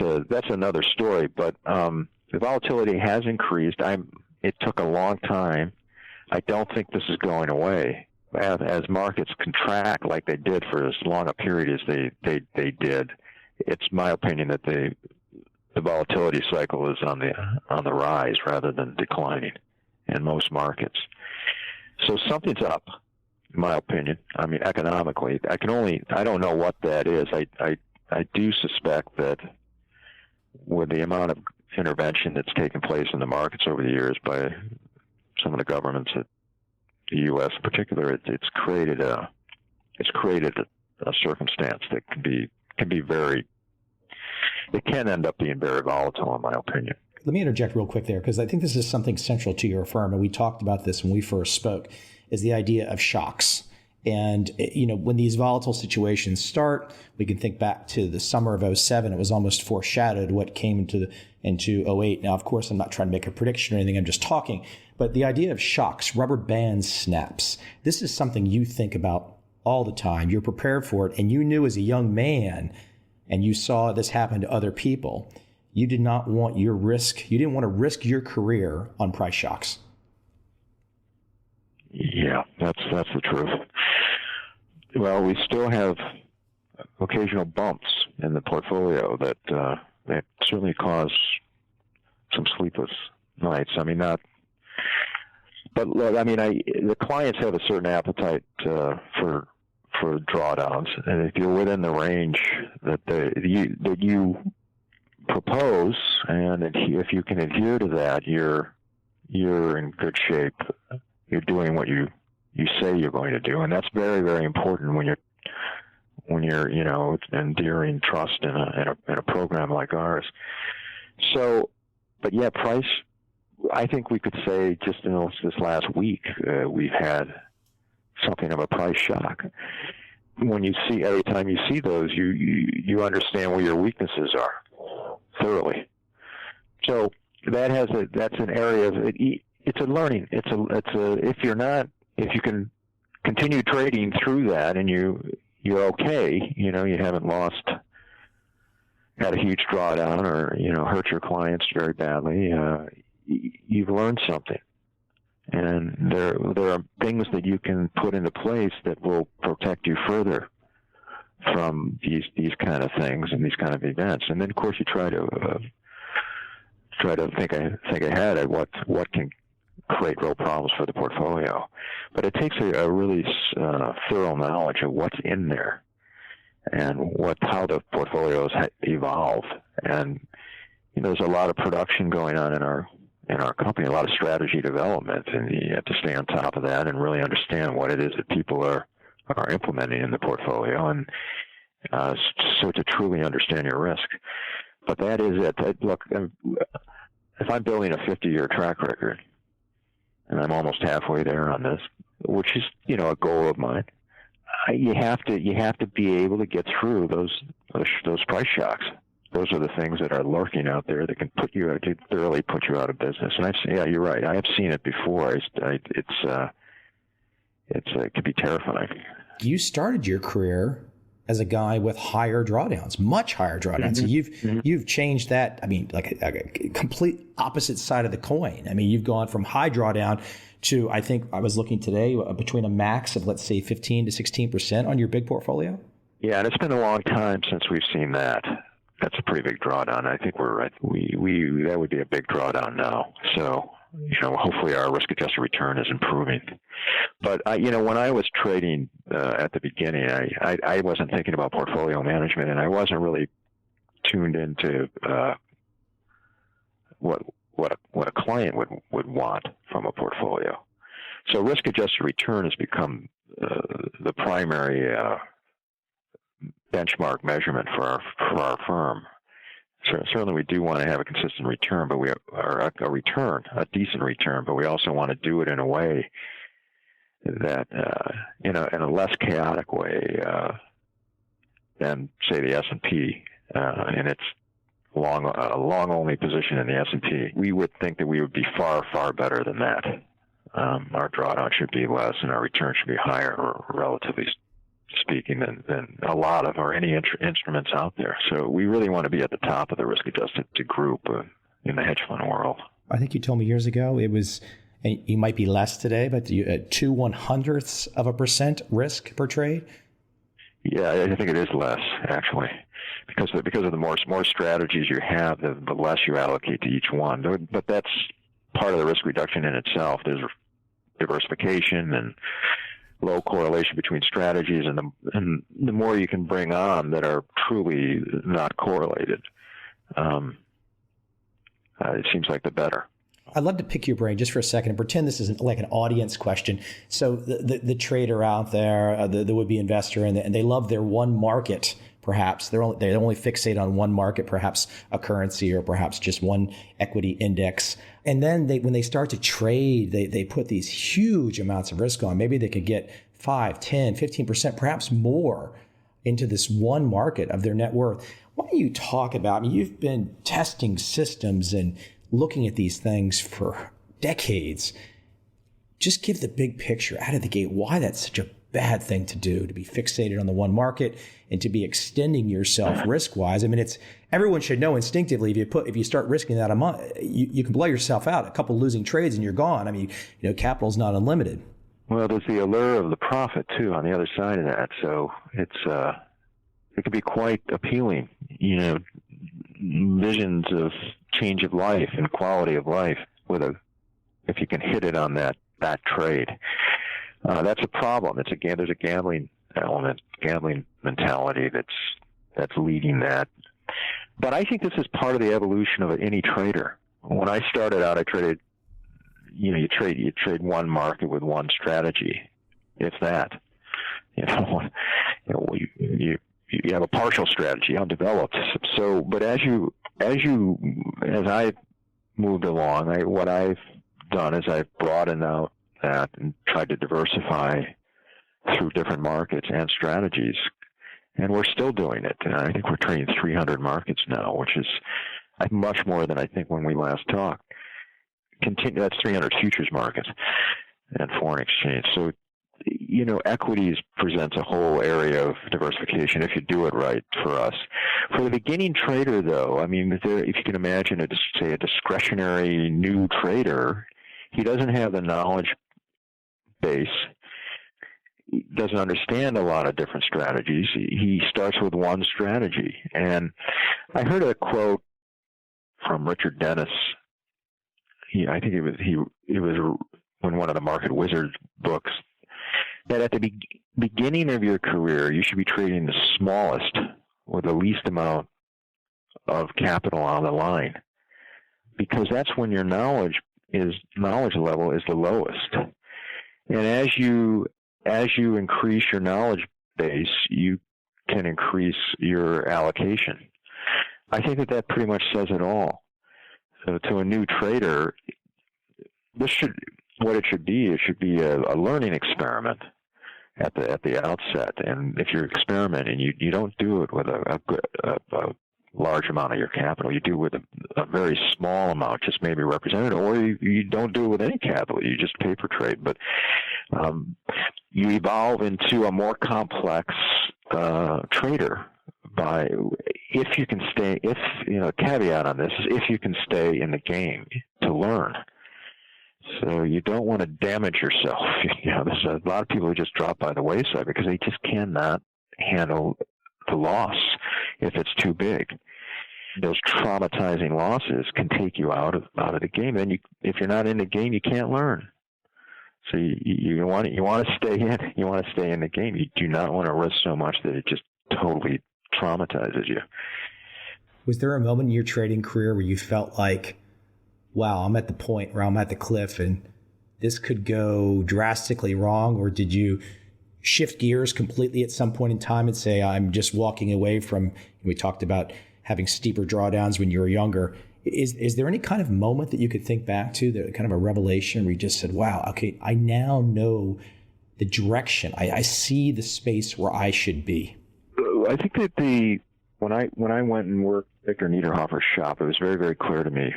another story. But the volatility has increased. It took a long time. I don't think this is going away. As markets contract like they did for as long a period as they did, it's my opinion that the volatility cycle is on the rise rather than declining in most markets. So something's up, in my opinion. Economically, I don't know what that is. I do suspect that with the amount of intervention that's taken place in the markets over the years by some of the governments, the U.S. in particular, it's created a circumstance that can end up being very volatile, in my opinion. Let me interject real quick there, because I think this is something central to your firm, and we talked about this when we first spoke, is the idea of shocks. And, when these volatile situations start, we can think back to the summer of '07. It was almost foreshadowed what came into '08. Now, of course, I'm not trying to make a prediction or anything. I'm just talking. But the idea of shocks, rubber band snaps, this is something you think about all the time. You're prepared for it. And you knew as a young man, and you saw this happen to other people, you did not want you didn't want to risk your career on price shocks. Yeah, that's the truth. Well, we still have occasional bumps in the portfolio that certainly cause some sleepless nights. I mean, but look, I mean, the clients have a certain appetite for drawdowns, and if you're within the range that you propose, and if you can adhere to that, you're in good shape. You're doing what you say you're going to do, and that's very, very important when you're endearing trust in a program like ours. So, but yeah, price. I think we could say just in this last week we've had something of a price shock. Every time you see those, you understand where your weaknesses are thoroughly. So that's an area of it. It's a learning. If you can continue trading through that and you're okay, you haven't had a huge drawdown or, hurt your clients very badly, you've learned something. And there are things that you can put into place that will protect you further from these kind of things and these kind of events. And then, of course, you try to think ahead at what can create real problems for the portfolio. But it takes a really thorough knowledge of what's in there and how the portfolios evolve. And there's a lot of production going on in our company, a lot of strategy development, and you have to stay on top of that and really understand what it is that people are implementing in the portfolio, and so to truly understand your risk. But that is it. Look, if I'm building a 50-year track record, and I'm almost halfway there on this, which is a goal of mine, you have to be able to get through those price shocks. Those are the things that are lurking out there that can thoroughly put you out of business. And you're right. I have seen it before. It can be terrifying. You started your career as a guy with higher drawdowns, much higher drawdowns. Mm-hmm. So you've changed that. I mean, like a complete opposite side of the coin. I mean, you've gone from high drawdown to, I think I was looking today, between a max of, let's say, 15 to 16% on your big portfolio. Yeah, and it's been a long time since we've seen that. That's a pretty big drawdown. I think we're right. That would be a big drawdown now. So, hopefully our risk-adjusted return is improving. But when I was trading at the beginning, I wasn't thinking about portfolio management, and I wasn't really tuned into what a client would want from a portfolio. So risk-adjusted return has become the primary benchmark measurement for our firm. So certainly we do want to have a consistent return, but a decent return, but we also want to do it in a way that, in a less chaotic way than, say, the S&P, and it's a long only position in the S&P. We would think that we would be far, far better than that. Our drawdown should be less and our return should be higher, relatively speaking, than a lot of or any instruments out there. So we really want to be at the top of the risk-adjusted group in the hedge fund world. I think you told me years ago it was, and you might be less today, but 0.02% risk per trade. Yeah, I think it is less actually, because of the more strategies you have, the less you allocate to each one. But that's part of the risk reduction in itself. There's diversification and low correlation between strategies, and the more you can bring on that are truly not correlated, it seems like the better. I'd love to pick your brain just for a second and pretend this is like an audience question. So the trader out there, the would-be investor, and they love their one market perhaps. They only fixate on one market, perhaps a currency or perhaps just one equity index. And then when they start to trade, they put these huge amounts of risk on. Maybe they could get 5, 10, 15%, perhaps more into this one market of their net worth. Why don't you talk about, I mean, you've been testing systems and looking at these things for decades. Just give the big picture out of the gate, why that's such a bad thing to do, to be fixated on the one market and to be extending yourself risk-wise. I mean, everyone should know instinctively if you start risking that amount, you can blow yourself out. A couple losing trades and you're gone. I mean, capital's not unlimited. Well, there's the allure of the profit too on the other side of that. So it could be quite appealing. Visions of change of life and quality of life if you can hit it on that trade. That's a problem. There's a gambling element, gambling mentality that's leading that. But I think this is part of the evolution of any trader. When I started out, I traded. You trade one market with one strategy, if that. You have a partial strategy undeveloped. So, but as I've moved along, what I've done is I've broadened out that and tried to diversify through different markets and strategies. And we're still doing it. And I think we're trading 300 markets now, which is much more than I think when we last talked. That's 300 futures markets and foreign exchange. So, equities presents a whole area of diversification if you do it right for us. For the beginning trader, though, I mean, if you can imagine a discretionary new trader, he doesn't have the knowledge base. He doesn't understand a lot of different strategies. He starts with one strategy. And I heard a quote from Richard Dennis. I think it was in one of the Market Wizards books, that at the beginning of your career, you should be trading the smallest or the least amount of capital on the line, because that's when your knowledge level is the lowest. And as you increase your knowledge base, you can increase your allocation. I think that pretty much says it all. So to a new trader, it should be a learning experiment at the outset. And if you're experimenting, you don't do it with a large amount of your capital. You do it with a very small amount, just maybe represented, or you don't do it with any capital. You just paper trade. But you evolve into a more complex trader if you can stay. Caveat on this is if you can stay in the game to learn. So you don't want to damage yourself. There's a lot of people who just drop by the wayside because they just cannot handle the loss if it's too big. Those traumatizing losses can take you out of the game. And if you're not in the game, you can't learn. So you want to stay in. You want to stay in the game. You do not want to risk so much that it just totally traumatizes you. Was there a moment in your trading career where you felt like, wow, I'm at the point where I'm at the cliff and this could go drastically wrong? Or did you shift gears completely at some point in time and say, I'm just walking away from, we talked about having steeper drawdowns when you were younger. Is there any kind of moment that you could think back to, that kind of a revelation where you just said, wow, okay, I now know the direction. I see the space where I should be? I think that when I went and worked Victor Neer's shop, it was very, very clear to me.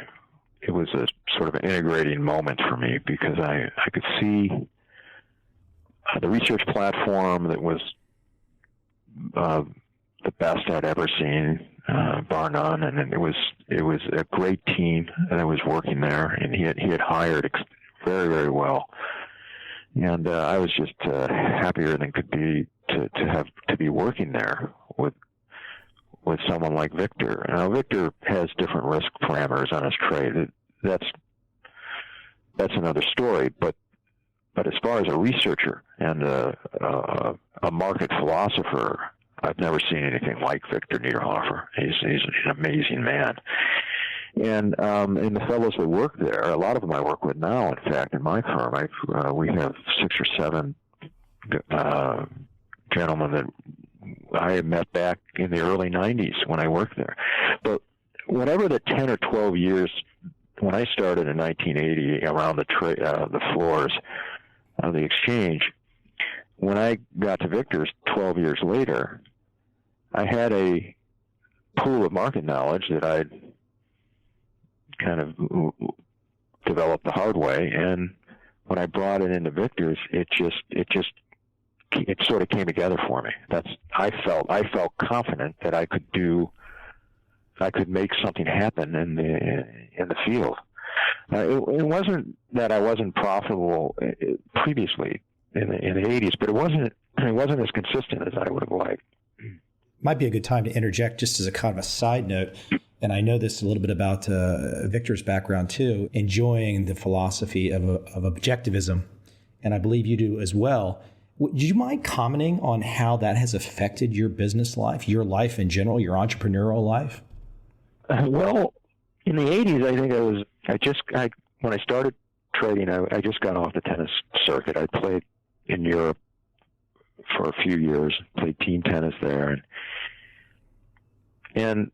It was a sort of an integrating moment for me because I could see the research platform that was the best I'd ever seen, bar none, and it was a great team that was working there, and he had hired very, very well, and I was just happier than could be to be working there with someone like Victor. Now, Victor has different risk parameters on his trade. That's another story. But as far as a researcher and a market philosopher, I've never seen anything like Victor Neer. He's an amazing man. And the fellows that work there, a lot of them I work with now. In fact, in my firm, we have 6 or 7 gentlemen that I had met back in the early 90s when I worked there. But whatever the 10 or 12 years, when I started in 1980 around the floors of the exchange, when I got to Victor's 12 years later, I had a pool of market knowledge that I'd kind of developed the hard way, and when I brought it into Victor's, it sort of came together for me. I felt confident that I could make something happen in the field. It wasn't that I wasn't profitable previously in the 80s, but it wasn't as consistent as I would have liked. Might be a good time to interject just as a kind of a side note. And I know this a little bit about Victor's background too, enjoying the philosophy of objectivism. And I believe you do as well. Would you mind commenting on how that has affected your business life, your life in general, your entrepreneurial life? Well, in the 80s, I think when I started trading, I just got off the tennis circuit. I played in Europe for a few years, played team tennis there. And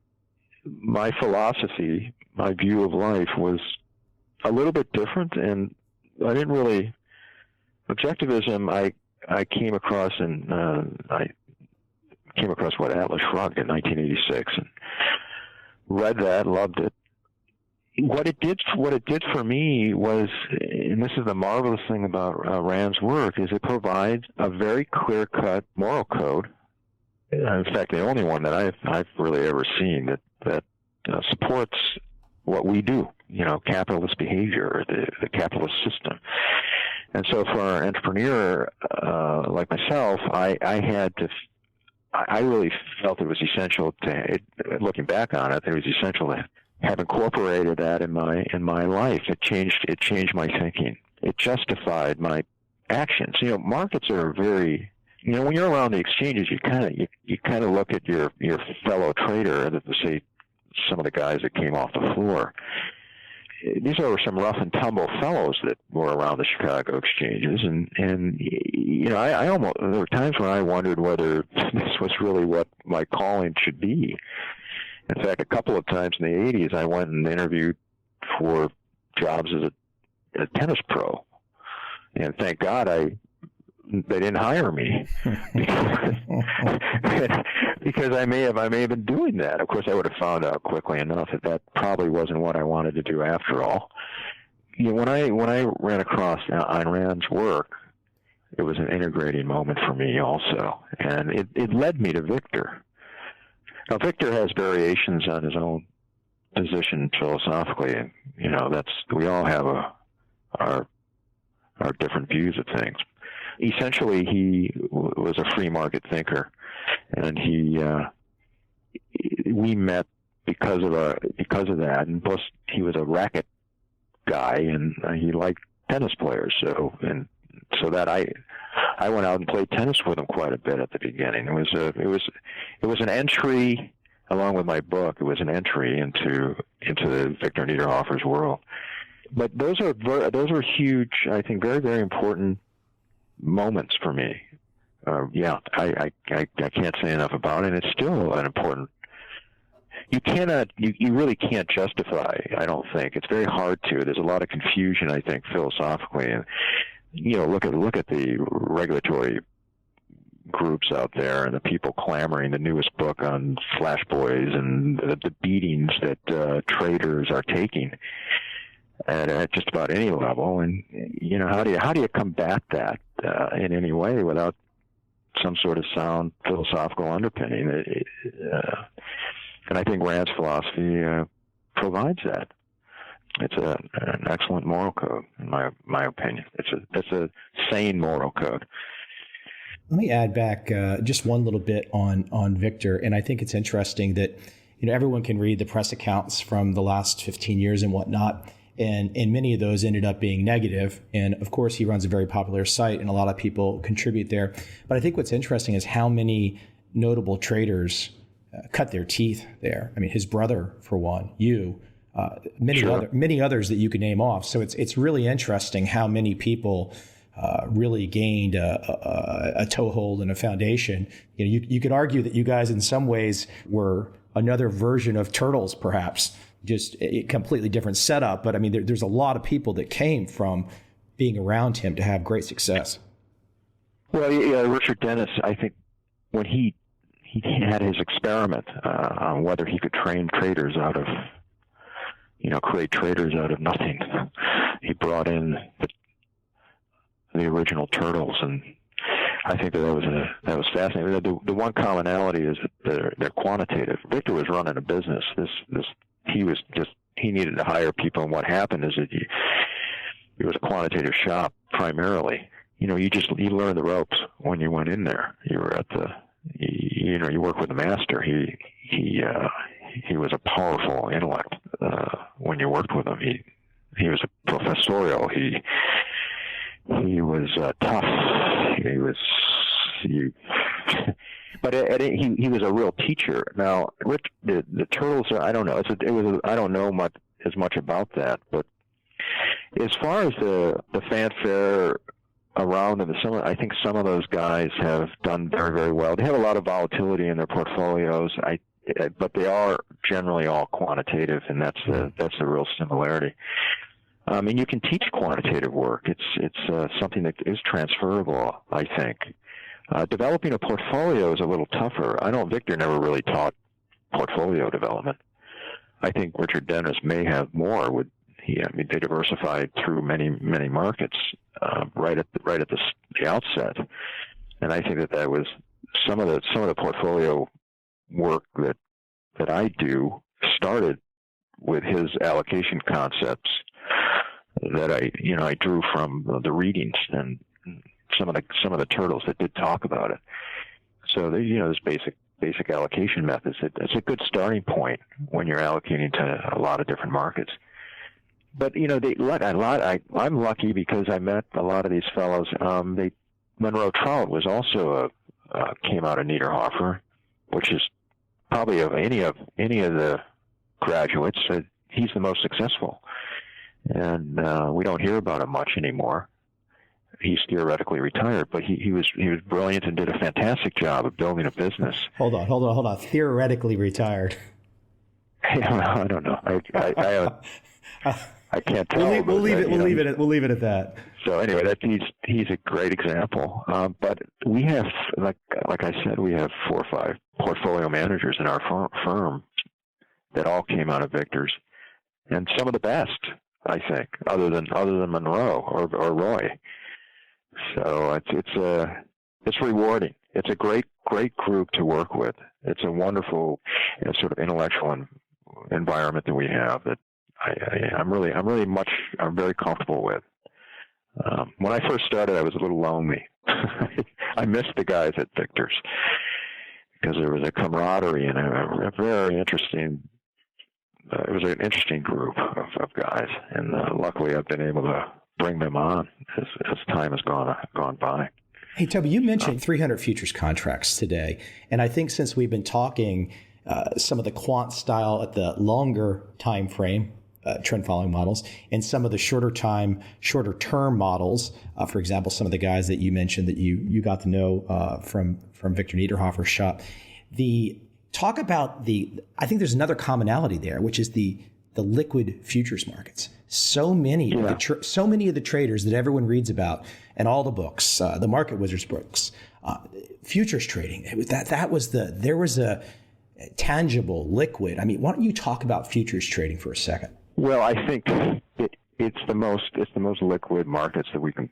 my philosophy, my view of life was a little bit different, and I didn't really, objectivism, I came across what Atlas Shrugged in 1986 and read that, loved it. What it did for me was, and this is the marvelous thing about Rand's work, is it provides a very clear-cut moral code. In fact, the only one that I've really ever seen that supports what we do, capitalist behavior, the capitalist system. And so for an entrepreneur like myself, I really felt it was essential looking back on it, it was essential to have incorporated that in my life. It changed my thinking. It justified my actions. Markets are very, when you're around the exchanges, you kind of look at your fellow trader, say some of the guys that came off the floor. These are some rough and tumble fellows that were around the Chicago exchanges, and I almost, there were times when I wondered whether this was really what my calling should be. In fact, a couple of times in the 80s, I went and interviewed for jobs as a tennis pro, and thank God they didn't hire me because I may have been doing that. Of course, I would have found out quickly enough that probably wasn't what I wanted to do after all. When I ran across on Rand's work, it was an integrating moment for me also, and it led me to Victor. Now, Victor has variations on his own position philosophically, and we all have our different views of things. Essentially, he was a free market thinker, and we met because of that. And plus, he was a racket guy, and he liked tennis players. So that I went out and played tennis with him quite a bit at the beginning. It was an entry, along with my book. It was an entry into the Victor Neer world. But those are huge, I think, very, very important moments for me. I can't say enough about it. And it's still an important. You really can't justify, I don't think. It's very hard to. There's a lot of confusion, I think, philosophically, and look at the regulatory groups out there and the people clamoring the newest book on Flash Boys and the beatings that traders are taking at just about any level. And how do you combat that in any way without some sort of sound philosophical underpinning? And I think Rand's philosophy provides that. It's an excellent moral code, in my opinion. It's a sane moral code. Let me add back just one little bit on Victor, and I think it's interesting that everyone can read the press accounts from the last 15 years and whatnot, and many of those ended up being negative. And of course, he runs a very popular site, and a lot of people contribute there. But I think what's interesting is how many notable traders cut their teeth there. I mean, his brother, for one, many others that you could name off. So it's really interesting how many people really gained a toehold and a foundation. You could argue that you guys in some ways were another version of Turtles, perhaps, just a completely different setup. But I mean, there's a lot of people that came from being around him to have great success. Well, yeah, Richard Dennis, I think when he had his experiment on whether he could train traders out of, create traders out of nothing, he brought in the original Turtles, and I think that was fascinating. The one commonality is that they're quantitative. Victor was running a business. He needed to hire people, and what happened is that it was a quantitative shop primarily. You learned the ropes when you went in there. You were you work with the master. He was a powerful intellect when you worked with him. He was a professorial. He was tough. But he was a real teacher. Now, the Turtles, I don't know. I don't know as much about that. But as far as the fanfare around them, I think some of those guys have done very, very well. They have a lot of volatility in their portfolios. But they are generally all quantitative, and that's the real similarity. And you can teach quantitative work. It's something that is transferable, I think. Developing a portfolio is a little tougher. Victor never really taught portfolio development. I think Richard Dennis may have more. They diversified through many, many markets right at the outset, and I think that was some of the portfolio work that I do started with his allocation concepts that I drew from the readings and some of the Turtles that did talk about it. So there's basic allocation methods. It's a good starting point when you're allocating to a lot of different markets. But I'm lucky because I met a lot of these fellows. Monroe Trout was also came out of Niederhofer, which is probably of any of the graduates, he's the most successful. And we don't hear about him much anymore. He's theoretically retired, but he was brilliant and did a fantastic job of building a business. Hold on. Theoretically retired. I don't know. I can't tell. We'll leave it at that. So anyway, he's a great example. But we have, like I said, we have 4 or 5 portfolio managers in our firm that all came out of Victor's, and some of the best, I think, other than Monroe or Roy. So it's rewarding. It's a great group to work with. It's a wonderful sort of intellectual environment that we have that I'm very comfortable with. When I first started, I was a little lonely. I missed the guys at Victor's because there was a camaraderie and a very interesting. It was an interesting group of guys, and luckily I've been able to bring them on as time has gone by. Hey, Toby, you mentioned 300 futures contracts today, and I think since we've been talking some of the quant style at the longer time frame, trend following models, and some of the shorter term models. For example, some of the guys that you mentioned that you got to know from Victor Niederhofer's shop. Talk about I think there's another commonality there, which is the liquid futures markets. So many of the traders that everyone reads about and all the books, the Market Wizards books, futures trading. There was a tangible liquid. I mean, why don't you talk about futures trading for a second? Well, I think it's the most liquid markets that we can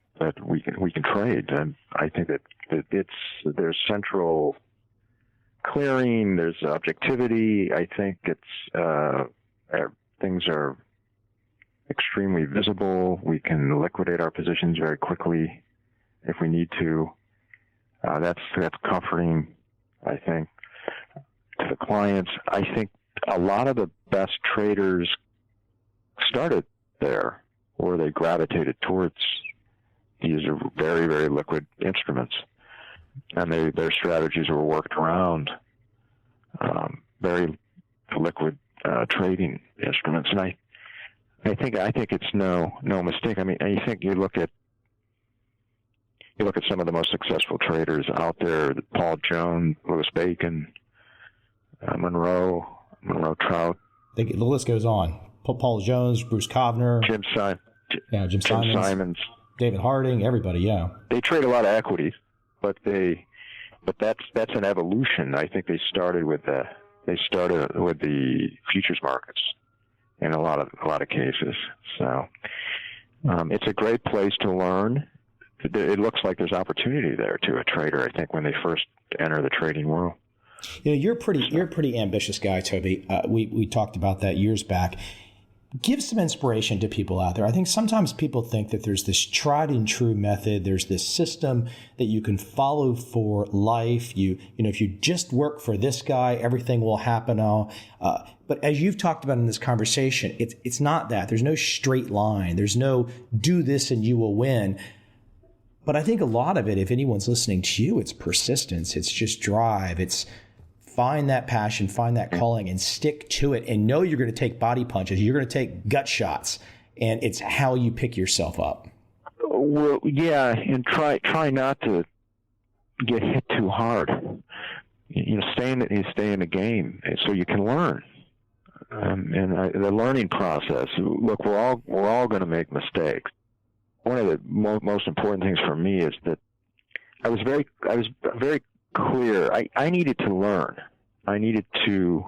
trade, and I think that there's central clearing, there's objectivity. I think things are extremely visible. We can liquidate our positions very quickly if we need to. That's comforting, I think, to the clients. I think a lot of the best traders started there, or they gravitated towards these very, very liquid instruments, and their strategies were worked around very liquid trading instruments. And I think it's no mistake. I mean, you look at You look at some of the most successful traders out there: Paul Jones, Louis Bacon, Monroe Trout. The list goes on. Paul Jones, Bruce Kovner, Jim Simons, David Harding, everybody. Yeah, they trade a lot of equities, but that's an evolution. I think they started with the futures markets in a lot of cases. So it's a great place to learn. It looks like there's opportunity there to a trader, I think, when they first enter the trading world. You're a pretty ambitious guy, Toby. We talked about that years back. Give some inspiration to people out there. I think sometimes people think that there's this tried and true method. There's this system that you can follow for life. If you just work for this guy, everything will happen. But as you've talked about in this conversation, it's not that. There's no straight line. There's no do this and you will win. But I think a lot of it, if anyone's listening to you, it's persistence. It's just drive. It's find that passion, find that calling, and stick to it, and know you're going to take body punches. You're going to take gut shots, and it's how you pick yourself up. Well, yeah, and try not to get hit too hard. Stay in the game so you can learn. The learning process. Look, we're all going to make mistakes. One of the most important things for me is that I was very clear. I needed to learn. I needed to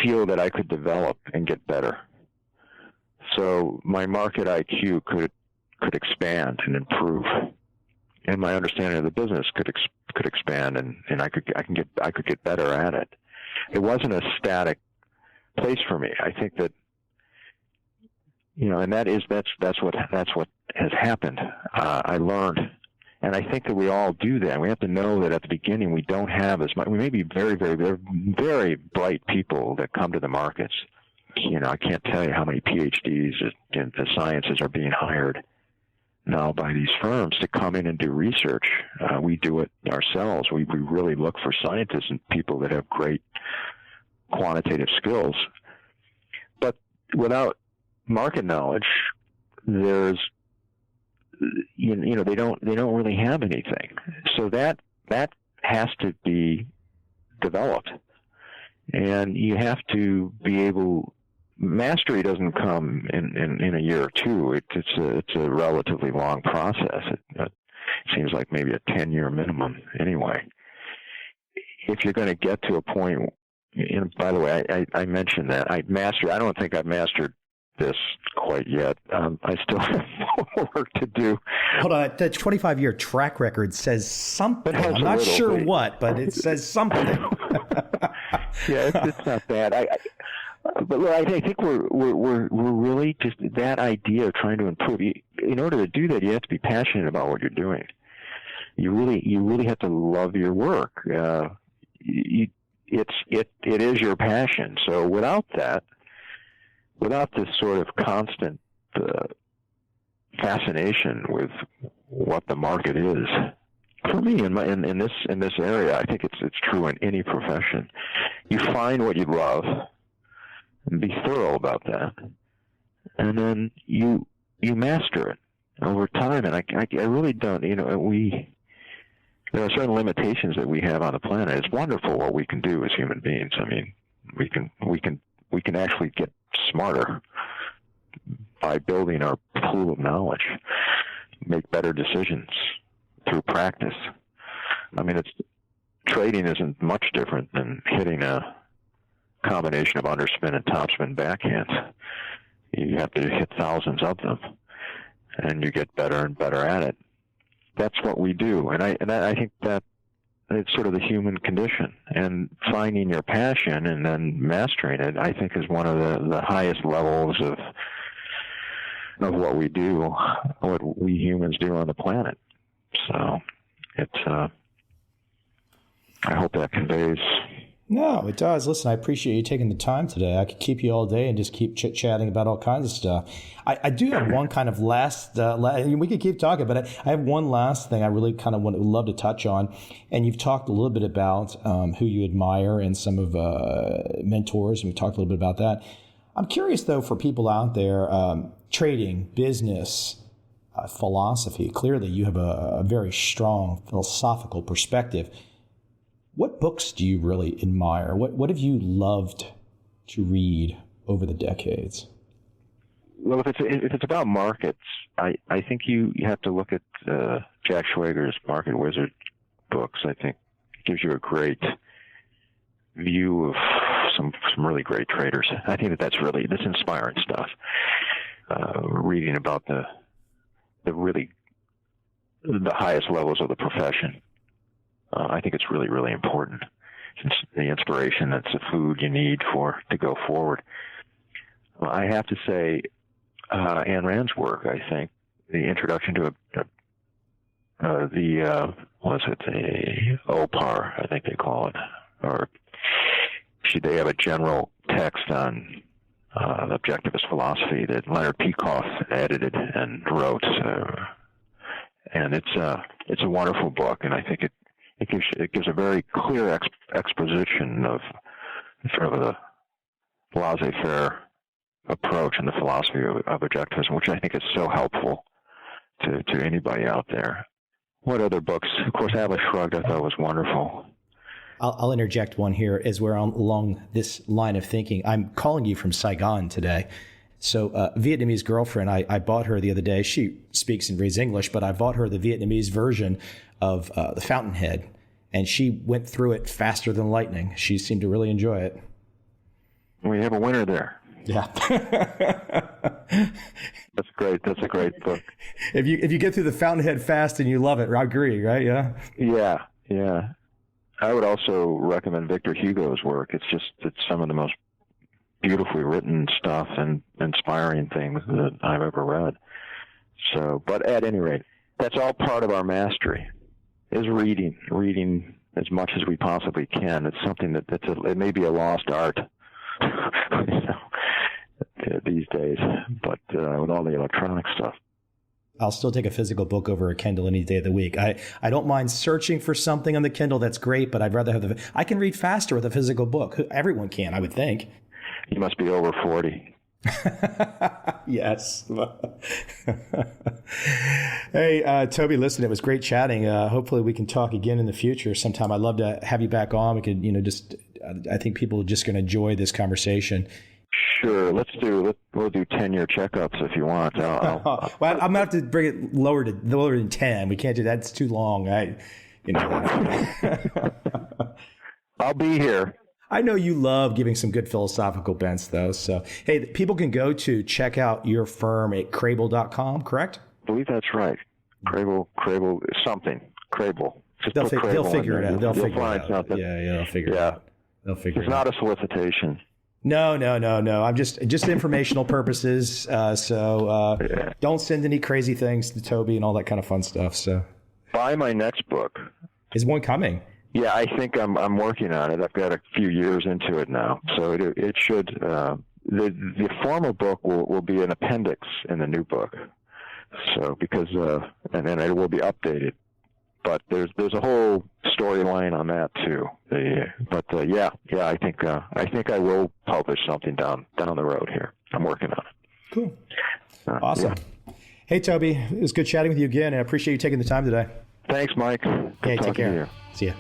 feel that I could develop and get better. So my market IQ could expand and improve, and my understanding of the business could expand, and I could get better at it. It wasn't a static place for me. I think that, and that's what has happened. I learned. And I think that we all do that. We have to know that at the beginning we don't have as much. We may be very, very, very, very bright people that come to the markets. I can't tell you how many PhDs in the sciences are being hired now by these firms to come in and do research. We do it ourselves. We really look for scientists and people that have great quantitative skills. But without market knowledge, there's they don't really have anything. So that has to be developed, and you have to be able. Mastery doesn't come in a year or two. It's a relatively long process. It seems like maybe a 10-year minimum anyway. If you're going to get to a point, by the way, I mentioned that I don't think I've mastered this quite yet. I still have more work to do. Hold on, the 25-year track record says something. I'm not sure what, but it says something. Yeah, it's not bad. But look, I think we're really just that idea of trying to improve. In order to do that, you have to be passionate about what you're doing. You really have to love your work. It is your passion. So without this sort of constant fascination with what the market is, for me in this area, I think it's true in any profession. You find what you love and be thorough about that, and then you master it over time. And I really don't. There are certain limitations that we have on the planet. It's wonderful what we can do as human beings. I mean, we can actually get smarter by building our pool of knowledge, make better decisions through practice. I mean, trading isn't much different than hitting a combination of underspin and topspin backhands. You have to hit thousands of them, and you get better and better at it. That's what we do, and I think that it's sort of the human condition. And finding your passion and then mastering it, I think, is one of the highest levels of what we do, what we humans do on the planet. So it's. I hope that conveys. No, it does. Listen, I appreciate you taking the time today. I could keep you all day and just keep chit-chatting about all kinds of stuff. I do have one kind of last we could keep talking, but I have one last thing I really kind of would love to touch on. And you've talked a little bit about who you admire and some of mentors, and we talked a little bit about that. I'm curious, though, for people out there, trading, business, philosophy. Clearly, you have a very strong philosophical perspective. What books do you really admire? What have you loved to read over the decades? Well, if it's about markets, I think you have to look at Jack Schwager's Market Wizard books. I think it gives you a great view of some really great traders. I think that's inspiring stuff. Reading about the highest levels of the profession. I think it's really, really important. It's the inspiration, that's the food you need to go forward. I have to say, Ayn Rand's work, I think, the introduction to the OPAR, I think they call it, or they have a general text on the objectivist philosophy that Leonard Peikoff edited and wrote, and it's a wonderful book, and I think it gives a very clear exposition of sort of the laissez-faire approach and the philosophy of objectivism, which I think is so helpful to anybody out there. What other books? Of course, Atlas Shrugged I thought was wonderful. I'll interject one here as we're along this line of thinking. I'm calling you from Saigon today. So Vietnamese girlfriend, I bought her the other day. She speaks and reads English, but I bought her the Vietnamese version of The Fountainhead, and she went through it faster than lightning. She seemed to really enjoy it. We have a winner there. Yeah. That's great. That's a great book. If you get through The Fountainhead fast and you love it, I agree, right? Yeah. Yeah. I would also recommend Victor Hugo's work. It's some of the most beautifully written stuff and inspiring things that I've ever read. So, but at any rate, that's all part of our mastery, is reading as much as we possibly can. It's something it may be a lost art these days, but with all the electronic stuff. I'll still take a physical book over a Kindle any day of the week. I don't mind searching for something on the Kindle that's great, but I'd rather have I can read faster with a physical book. Everyone can, I would think. You must be over 40. Yes. Hey, Toby, listen, it was great chatting. Hopefully we can talk again in the future sometime. I'd love to have you back on. We could, I think people are just going to enjoy this conversation. Sure. We'll do 10-year checkups if you want. Well, I'm going to have to bring it lower than 10. We can't do that. It's too long. I'll be here. I know you love giving some good philosophical bents, though. So, hey, people can go to check out your firm at Crable.com, correct? I believe that's right. Crable, something. Crable. They'll figure it out. They'll figure it out. Something. Yeah, they'll figure it out. It's not a solicitation. No. I'm just informational purposes. Don't send any crazy things to Toby and all that kind of fun stuff. So, buy my next book. Is one coming? Yeah, I think I'm working on it. I've got a few years into it now, so it should. The former book will be an appendix in the new book. So and then it will be updated. But there's a whole storyline on that too. I think I will publish something down the road here. I'm working on it. Cool. Awesome. Yeah. Hey, Toby, it was good chatting with you again, and I appreciate you taking the time today. Thanks, Mike. Hey, take care. See ya.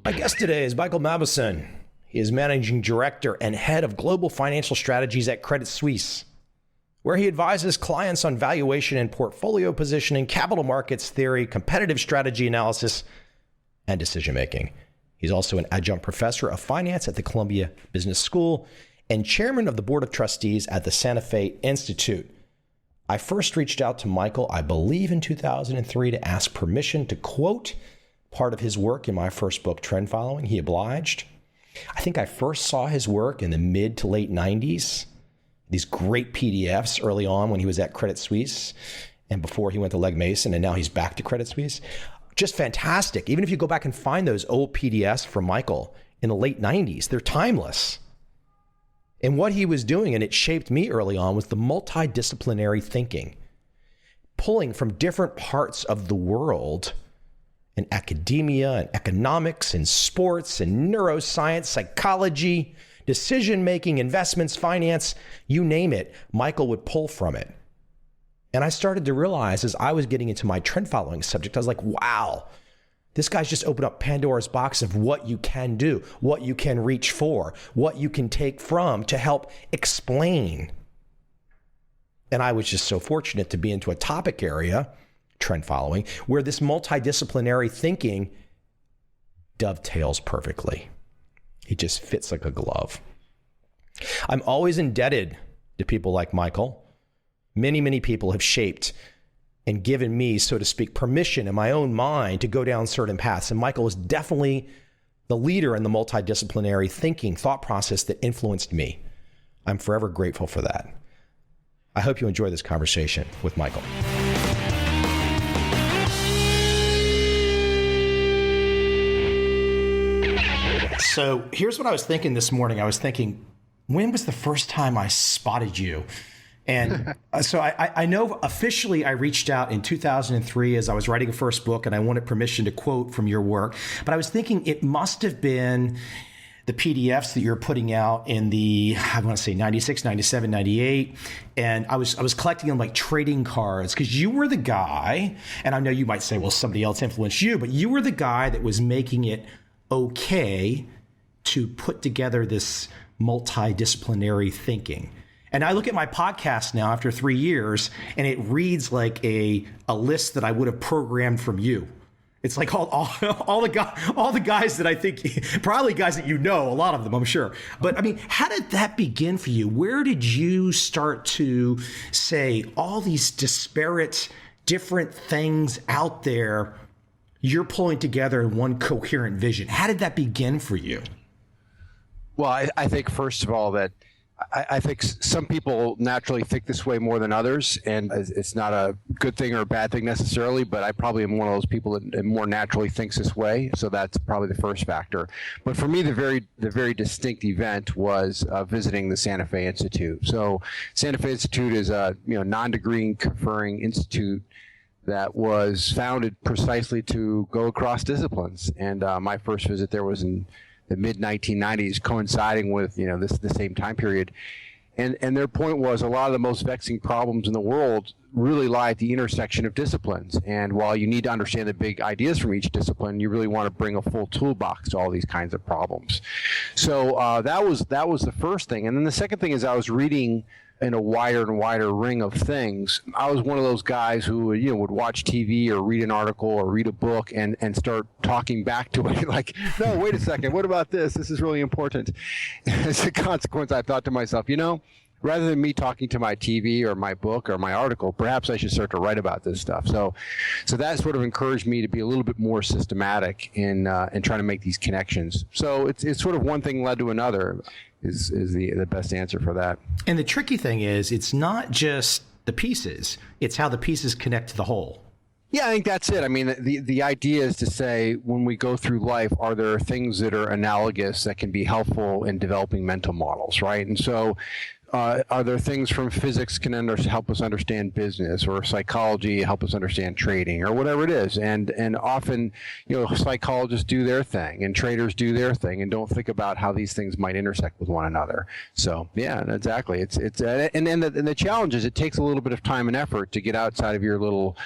My guest today is Michael Mauboussin. He is Managing Director and Head of Global Financial Strategies at Credit Suisse, where he advises clients on valuation and portfolio positioning, capital markets theory, competitive strategy analysis, and decision-making. He's also an adjunct professor of finance at the Columbia Business School and chairman of the board of trustees at the Santa Fe Institute. I first reached out to Michael, I believe in 2003, to ask permission to quote part of his work in my first book, Trend Following. He obliged. I think I first saw his work in the mid to late 90s. These great PDFs early on when he was at Credit Suisse and before he went to Legg Mason, and now he's back to Credit Suisse. Just fantastic. Even if you go back and find those old PDFs from Michael in the late 90s, they're timeless. And what he was doing, and it shaped me early on, was the multidisciplinary thinking, pulling from different parts of the world in academia and economics and sports and neuroscience, psychology, decision-making, investments, finance, you name it, Michael would pull from it. And I started to realize as I was getting into my trend following subject, I was like, wow, this guy's just opened up Pandora's box of what you can do, what you can reach for, what you can take from to help explain. And I was just so fortunate to be into a topic area, trend following, where this multidisciplinary thinking dovetails perfectly. It just fits like a glove. I'm always indebted to people like Michael. Many, many people have shaped and given me, so to speak, permission in my own mind to go down certain paths. And Michael is definitely the leader in the multidisciplinary thinking thought process that influenced me. I'm forever grateful for that. I hope you enjoy this conversation with Michael. So here's what I was thinking this morning. I was thinking, when was the first time I spotted you? And so I know officially I reached out in 2003 as I was writing a first book and I wanted permission to quote from your work. But I was thinking it must have been the PDFs that you're putting out in the, I want to say 96, 97, 98. And I was collecting them like trading cards because you were the guy, and I know you might say, well, somebody else influenced you, but you were the guy that was making it okay to put together this multidisciplinary thinking. And I look at my podcast now after 3 years, and it reads like a list that I would have programmed from you. It's like all the guys that I think, probably guys that you know, a lot of them, I'm sure. But I mean, how did that begin for you? Where did you start to say all these disparate, different things out there you're pulling together in one coherent vision? How did that begin for you? Well, I think, first of all, that I think some people naturally think this way more than others, and it's not a good thing or a bad thing necessarily, but I probably am one of those people that more naturally thinks this way, so that's probably the first factor. But for me, the very distinct event was visiting the Santa Fe Institute. So Santa Fe Institute is a non-degree conferring institute that was founded precisely to go across disciplines, and my first visit there was in the mid-1990s, coinciding with the same time period, and their point was a lot of the most vexing problems in the world really lie at the intersection of disciplines. And while you need to understand the big ideas from each discipline, you really want to bring a full toolbox to all these kinds of problems. So that was the first thing, and then the second thing is I was reading in a wider and wider ring of things. I was one of those guys who would watch TV or read an article or read a book and start talking back to it like, no, wait a second, what about this? This is really important. As a consequence, I thought to myself, rather than me talking to my TV or my book or my article, perhaps I should start to write about this stuff. So that sort of encouraged me to be a little bit more systematic in trying to make these connections. So it's sort of one thing led to another. Is the best answer for that. And the tricky thing is, it's not just the pieces, it's how the pieces connect to the whole. Yeah, I think that's it. I mean, the idea is to say, when we go through life, are there things that are analogous that can be helpful in developing mental models, right? And so are there things from physics can help us understand business, or psychology help us understand trading, or whatever it is? And often, psychologists do their thing and traders do their thing and don't think about how these things might intersect with one another. So yeah, exactly. And the challenge is it takes a little bit of time and effort to get outside of your little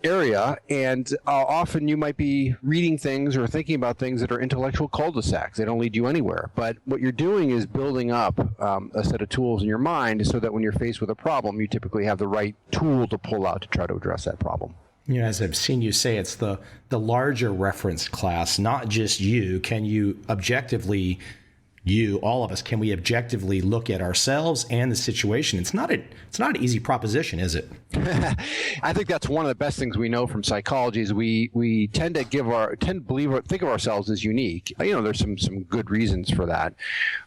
area, and often you might be reading things or thinking about things that are intellectual cul-de-sacs. They don't lead you anywhere. But what you're doing is building up a set of tools in your mind so that when you're faced with a problem, you typically have the right tool to pull out to try to address that problem. As I've seen you say, it's the larger reference class, not just you. Can you objectively, all of us, can we objectively look at ourselves and the situation? It's not an easy proposition, is it? I think that's one of the best things we know from psychology is we tend to think of ourselves as unique. There's some good reasons for that.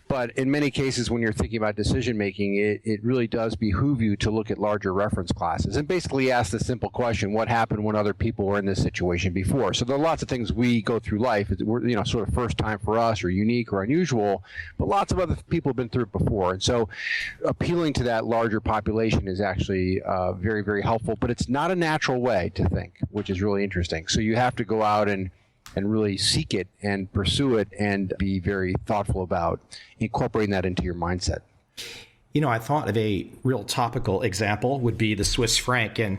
But in many cases, when you're thinking about decision making, it really does behoove you to look at larger reference classes and basically ask the simple question: what happened when other people were in this situation before? So there are lots of things we go through life. We're sort of first time for us, or unique or unusual. but lots of other people have been through it before. And so appealing to that larger population is actually very, very helpful, but it's not a natural way to think, which is really interesting. So you have to go out and really seek it and pursue it and be very thoughtful about incorporating that into your mindset. I thought of a real topical example would be the Swiss franc. And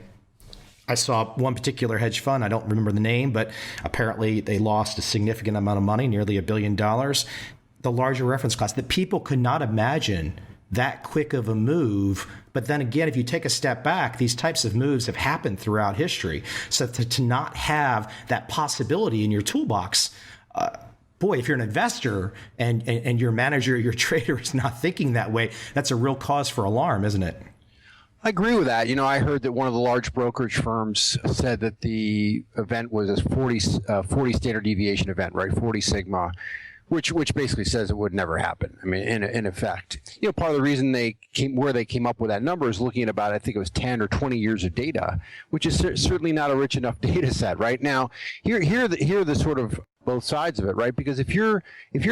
I saw one particular hedge fund, I don't remember the name, but apparently they lost a significant amount of money, nearly $1 billion. The larger reference class, that people could not imagine that quick of a move. But then again, if you take a step back, these types of moves have happened throughout history. So to not have that possibility in your toolbox, boy, if you're an investor and your manager, your trader is not thinking that way, that's a real cause for alarm, isn't it? I agree with that. I heard that one of the large brokerage firms said that the event was a 40 standard deviation event, right? 40 sigma, which basically says it would never happen. I mean, in effect, part of the reason they came up with that number is looking at about, I think it was 10 or 20 years of data, which is certainly not a rich enough data set. Right now, here are the sort of both sides of it, right? Because if you're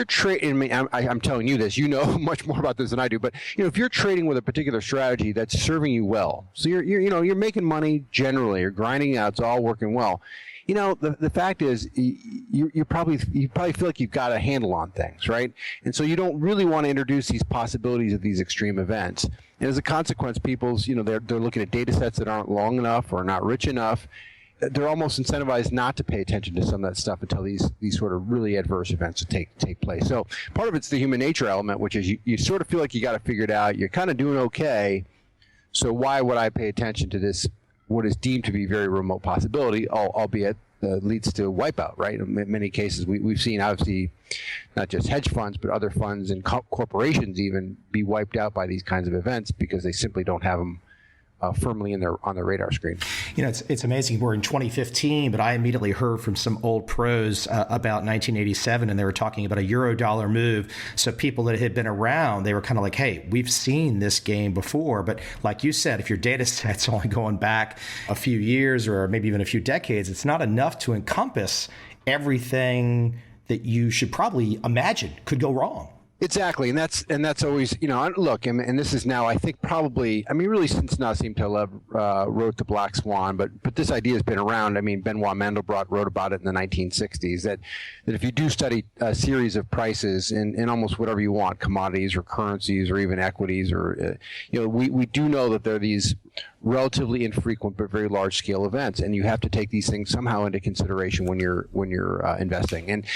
trading, I mean, I'm telling you this, much more about this than I do, but if you're trading with a particular strategy that's serving you well, so you're making money generally, you're grinding out, it's all working well. The fact is, you probably feel like you've got a handle on things, right? And so you don't really want to introduce these possibilities of these extreme events. And as a consequence, people's, they're looking at data sets that aren't long enough or not rich enough. They're almost incentivized not to pay attention to some of that stuff until these sort of really adverse events take place. So part of it's the human nature element, which is you sort of feel like you got to figure it out. You're kind of doing okay. So why would I pay attention to this, what is deemed to be very remote possibility, albeit leads to wipeout, right? In many cases, we've seen, obviously, not just hedge funds, but other funds and corporations even be wiped out by these kinds of events because they simply don't have them firmly on their radar screen. It's amazing. We're in 2015, but I immediately heard from some old pros about 1987, and they were talking about a euro-dollar move. So people that had been around, they were kind of like, hey, we've seen this game before. But like you said, if your data set's only going back a few years or maybe even a few decades, it's not enough to encompass everything that you should probably imagine could go wrong. Exactly, and that's always, look, and this is now, I think, probably, I mean, really since Nassim Taleb wrote The Black Swan, but this idea has been around. I mean, Benoit Mandelbrot wrote about it in the 1960s, that if you do study a series of prices in almost whatever you want, commodities or currencies or even equities, or, we do know that there are these relatively infrequent but very large scale events, and you have to take these things somehow into consideration when you're investing. And,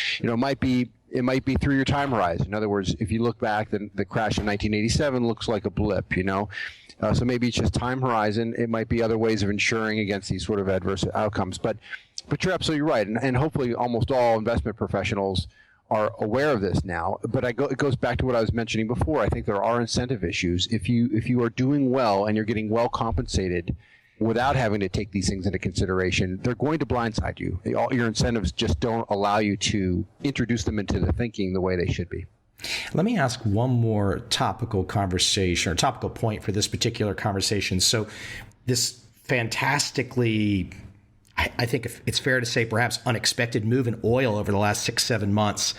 it might be through your time horizon. In other words, if you look back, then the crash in 1987 looks like a blip, So maybe it's just time horizon. It might be other ways of insuring against these sort of adverse outcomes. But you're absolutely right. And hopefully almost all investment professionals are aware of this now. But it goes back to what I was mentioning before. I think there are incentive issues. If you are doing well and you're getting well compensated without having to take these things into consideration, they're going to blindside you. All your incentives just don't allow you to introduce them into the thinking the way they should be. Let me ask one more topical conversation or topical point for this particular conversation. So this fantastically, I think it's fair to say perhaps unexpected move in oil over the last 6-7 months.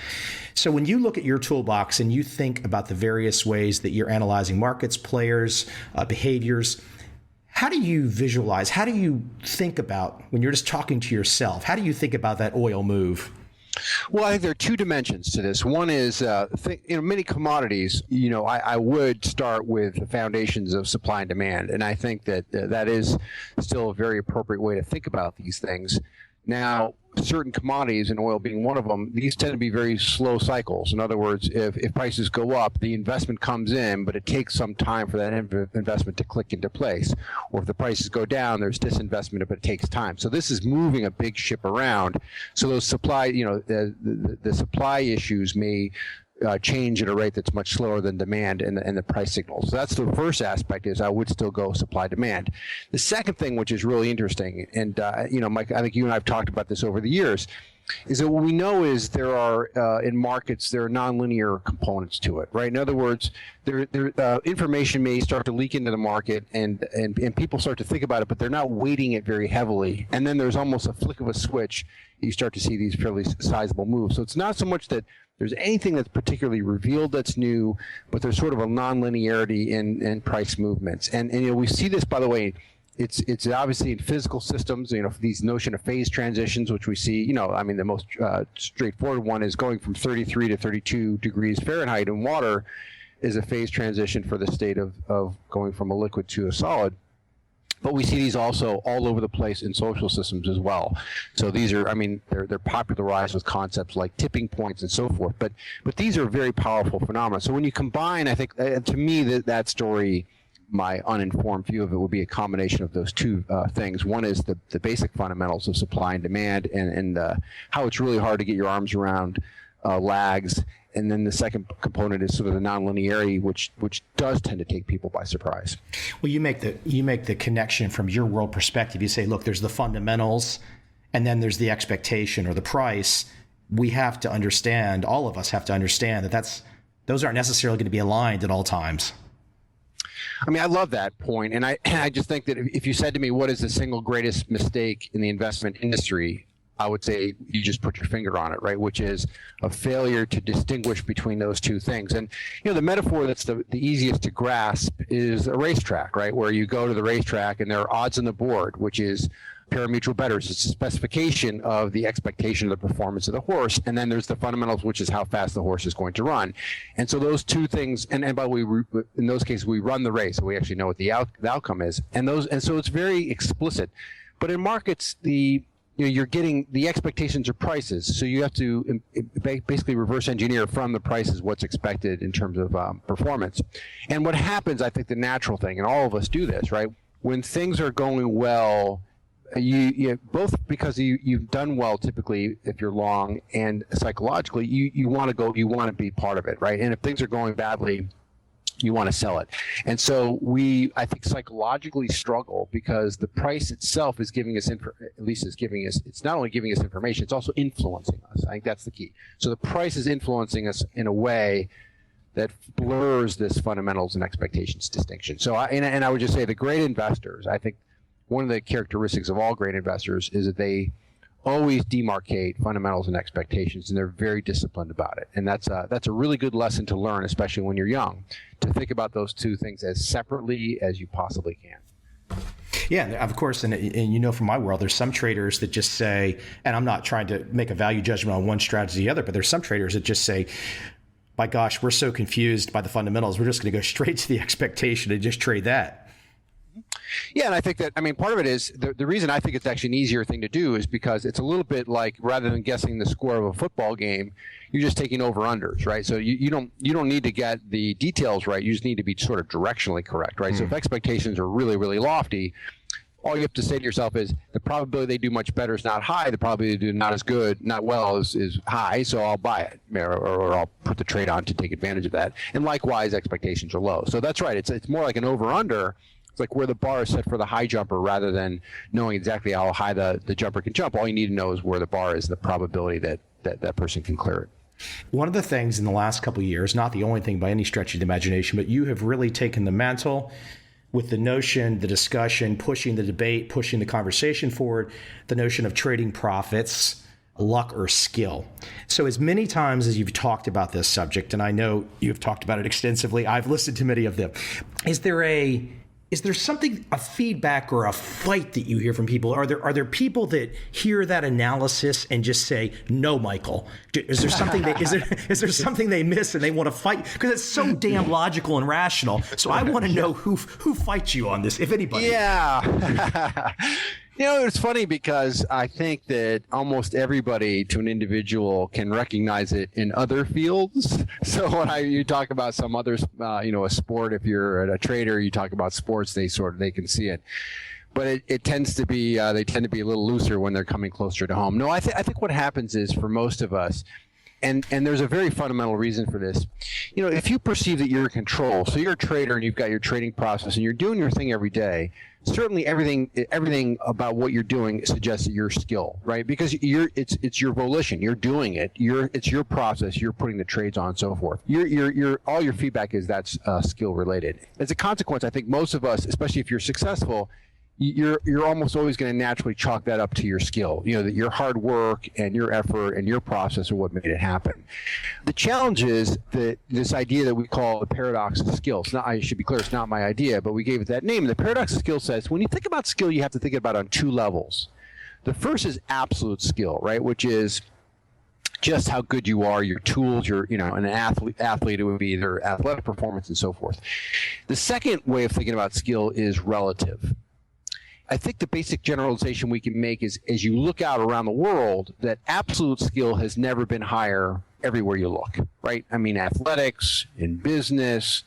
So when you look at your toolbox and you think about the various ways that you're analyzing markets, players, behaviors, how do you visualize, how do you think about, when you're just talking to yourself, how do you think about that oil move? Well, I think there are two dimensions to this. One is, many commodities, I would start with the foundations of supply and demand. And I think that that is still a very appropriate way to think about these things. Now, certain commodities, and oil being one of them, these tend to be very slow cycles. In other words, if prices go up, the investment comes in, but it takes some time for that investment to click into place. Or if the prices go down, there's disinvestment, but it takes time. So this is moving a big ship around. So those supply, the supply issues may change at a rate that's much slower than demand and the price signals. So that's the first aspect, is I would still go supply demand. The second thing, which is really interesting, and Mike, I think you and I have talked about this over the years, is that what we know is there are in markets there are nonlinear components to it, right? In other words, information may start to leak into the market, and people start to think about it, but they're not weighting it very heavily. And then there's almost a flick of a switch. You start to see these fairly sizable moves. So it's not so much that there's anything that's particularly revealed that's new, but there's sort of a nonlinearity in price movements. And we see this, by the way. It's obviously in physical systems, these notion of phase transitions, which we see, the most straightforward one is going from 33 to 32 degrees Fahrenheit in water is a phase transition for the state of going from a liquid to a solid. But we see these also all over the place in social systems as well. So these are, they're popularized with concepts like tipping points and so forth. But these are very powerful phenomena. So when you combine, I think, to me, that story, my uninformed view of it would be a combination of those two things. One is the basic fundamentals of supply and demand, and how it's really hard to get your arms around lags. And then the second component is sort of the nonlinearity, which does tend to take people by surprise. Well, you make the connection from your world perspective. You say, look, there's the fundamentals, and then there's the expectation or the price. We have to understand, all of us have to understand that those aren't necessarily going to be aligned at all times. I love that point, and I just think that if you said to me, what is the single greatest mistake in the investment industry, I would say you just put your finger on it, right? Which is a failure to distinguish between those two things. And the metaphor that's the easiest to grasp is a racetrack, right? Where you go to the racetrack and there are odds on the board, which is pari-mutuel bettors. It's a specification of the expectation of the performance of the horse, and then there's the fundamentals, which is how fast the horse is going to run. And so those two things, and by the way, in those cases we run the race, so we actually know what the outcome is, and so it's very explicit. But in markets, you're getting the expectations are prices, so you have to basically reverse engineer from the prices what's expected in terms of performance. And what happens, I think, the natural thing, and all of us do this, right? When things are going well, you both because you've done well typically if you're long, and psychologically you want to be part of it, right? And if things are going badly, you want to sell it. And so I think psychologically struggle because the price itself is giving us it's not only giving us information, it's also influencing us. I think that's the key. So the price is influencing us in a way that blurs this fundamentals and expectations distinction. So I would just say the great investors, I think one of the characteristics of all great investors is that they always demarcate fundamentals and expectations, and they're very disciplined about it. And that's a really good lesson to learn, especially when you're young, to think about those two things as separately as you possibly can. Yeah, of course, and from my world, there's some traders that just say, and I'm not trying to make a value judgment on one strategy or the other, but there's some traders that just say, my gosh, we're so confused by the fundamentals, we're just going to go straight to the expectation and just trade that. Yeah, and I think that, part of it is, the reason I think it's actually an easier thing to do is because it's a little bit like, rather than guessing the score of a football game, you're just taking over-unders, right? So you don't need to get the details right, you just need to be sort of directionally correct, right? So if expectations are really, really lofty, all you have to say to yourself is, the probability they do much better is not high, the probability they do not as good, not well is high, so I'll buy it, or I'll put the trade on to take advantage of that. And likewise, expectations are low. So that's right, it's more like an over-under. It's like where the bar is set for the high jumper, rather than knowing exactly how high the jumper can jump. All you need to know is where the bar is, the probability that person can clear it. One of the things in the last couple of years, not the only thing by any stretch of the imagination, but you have really taken the mantle with the notion, the discussion, pushing the debate, pushing the conversation forward, the notion of trading profits, luck or skill. So as many times as you've talked about this subject, and I know you've talked about it extensively, I've listened to many of them, is there something, a feedback or a fight that you hear from people? Are there people that hear that analysis and just say, "No, Michael"? Is there something is there something they miss and they want to fight? Because it's so damn logical and rational. So I want to know who fights you on this, if anybody. Yeah. It's funny because I think that almost everybody to an individual can recognize it in other fields. So when you talk about some others, a sport, if you're a trader, you talk about sports, they can see it. But it tends to be, they tend to be a little looser when they're coming closer to home. No, I think what happens is, for most of us, And there's a very fundamental reason for this. If you perceive that you're in control, so you're a trader and you've got your trading process and you're doing your thing every day, certainly everything about what you're doing suggests that you're skill, right? Because it's your volition, you're doing it, it's your process, you're putting the trades on and so forth. All your feedback is that's skill related. As a consequence, I think most of us, especially if you're successful, you're almost always going to naturally chalk that up to your skill. That your hard work and your effort and your process are what made it happen. The challenge is that this idea that we call the paradox of skill. I should be clear, it's not my idea, but we gave it that name. The paradox of skill says when you think about skill, you have to think about it on two levels. The first is absolute skill, right, which is just how good you are, your tools, an athlete, it would be their athletic performance and so forth. The second way of thinking about skill is relative. I think the basic generalization we can make is, as you look out around the world, that absolute skill has never been higher everywhere you look, right? I mean, athletics, in business,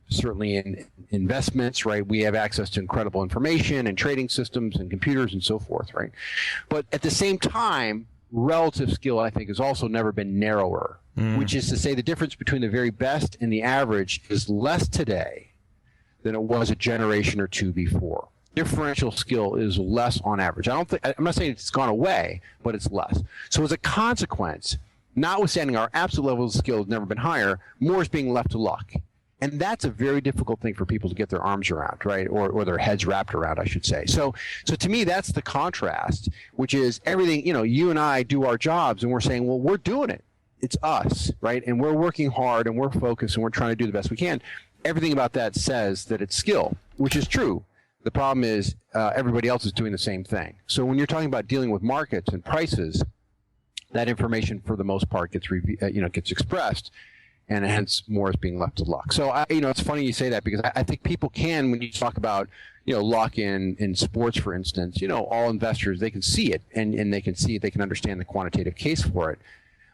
certainly in investments, right? We have access to incredible information and trading systems and computers and so forth, right? But at the same time, relative skill, I think, has also never been narrower, which is to say the difference between the very best and the average is less today than it was a generation or two before. Differential skill is less on average. I'm not saying it's gone away, but it's less. So as a consequence, notwithstanding our absolute level of skill has never been higher, more is being left to luck. And that's a very difficult thing for people to get their arms around, right? Or their heads wrapped around, I should say. So to me, that's the contrast, which is everything, you and I do our jobs and we're saying, well, we're doing it. It's us, right? And we're working hard and we're focused and we're trying to do the best we can. Everything about that says that it's skill, which is true. The problem is everybody else is doing the same thing. So when you're talking about dealing with markets and prices, that information for the most part gets expressed, and hence more is being left to luck. So it's funny you say that because I think people can, when you talk about luck in sports, for instance, all investors, they can see it and they can see it, they can understand the quantitative case for it,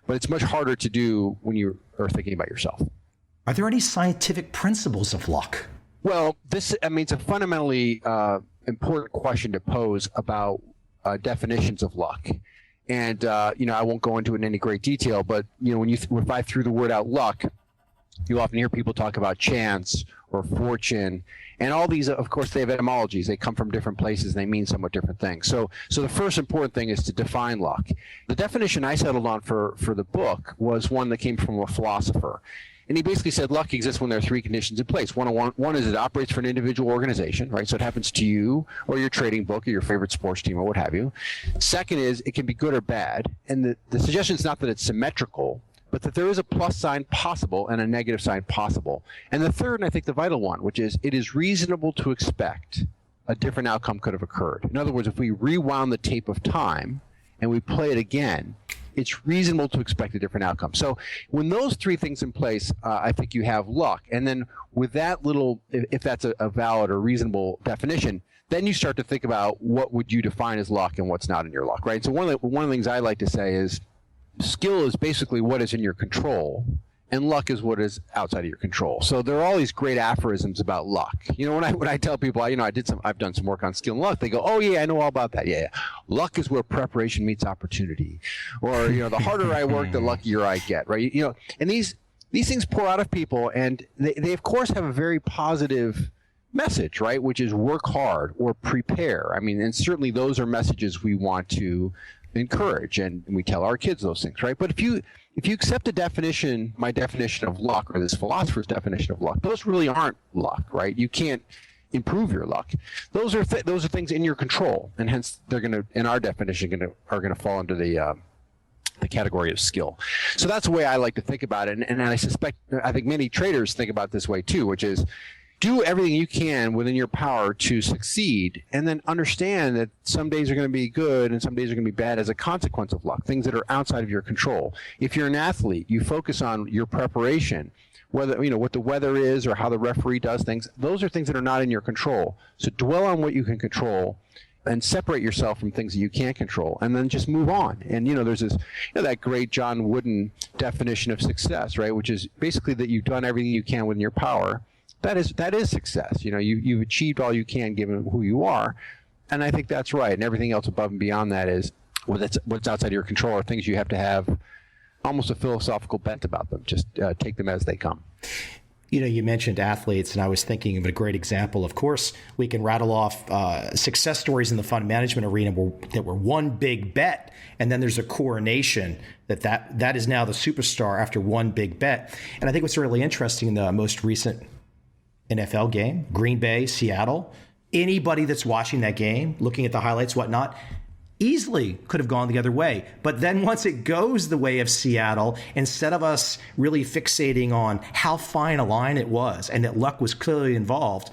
but it's much harder to do when you are thinking about yourself. Are there any scientific principles of luck? Well, it's a fundamentally important question to pose about definitions of luck. And, I won't go into it in any great detail, but, if I threw the word out luck, you often hear people talk about chance or fortune. And all these, of course, they have etymologies. They come from different places and they mean somewhat different things. So the first important thing is to define luck. The definition I settled on for the book was one that came from a philosopher. And he basically said luck exists when there are three conditions in place. One is it operates for an individual organization, right? So it happens to you or your trading book or your favorite sports team or what have you. Second is it can be good or bad. And the suggestion is not that it's symmetrical, but that there is a plus sign possible and a negative sign possible. And the third, and I think the vital one, which is it is reasonable to expect a different outcome could have occurred. In other words, if we rewound the tape of time and we play it again, it's reasonable to expect a different outcome. So when those three things in place, I think you have luck. And then with that little, if that's a valid or reasonable definition, then you start to think about what would you define as luck and what's not in your luck, right? So one of the things I like to say is skill is basically what is in your control, and luck is what is outside of your control. So there are all these great aphorisms about luck. When I tell people, I've done some work on skill and luck, they go, oh yeah, I know all about that. Yeah. Luck is where preparation meets opportunity. Or, the harder I work, the luckier I get, right? And these things pour out of people, and they of course have a very positive message, right? Which is work hard or prepare. And certainly those are messages we want to encourage, and we tell our kids those things, right? But if you accept my definition of luck, or this philosopher's definition of luck, those really aren't luck, right? You can't improve your luck. Those are things in your control, and hence they're going to, in our definition, are going to fall into the category of skill. So that's the way I like to think about it, and I think many traders think about it this way too, which is do everything you can within your power to succeed, and then understand that some days are going to be good and some days are going to be bad as a consequence of luck, things that are outside of your control. If you're an athlete, you focus on your preparation, whether what the weather is or how the referee does things. Those are things that are not in your control. So dwell on what you can control and separate yourself from things that you can't control, and then just move on. And there's this that great John Wooden definition of success, right, which is basically that you've done everything you can within your power. That is success. You've achieved all you can given who you are, and I think that's right. And everything else above and beyond that is what's outside of your control are things you have to have almost a philosophical bent about them. Just take them as they come. You know, you mentioned athletes, and I was thinking of a great example. Of course, we can rattle off success stories in the fund management arena that were one big bet, and then there's a coronation that is now the superstar after one big bet. And I think what's really interesting in the most recent NFL game, Green Bay, Seattle, anybody that's watching that game, looking at the highlights, whatnot, easily could have gone the other way. But then once it goes the way of Seattle, instead of us really fixating on how fine a line it was and that luck was clearly involved,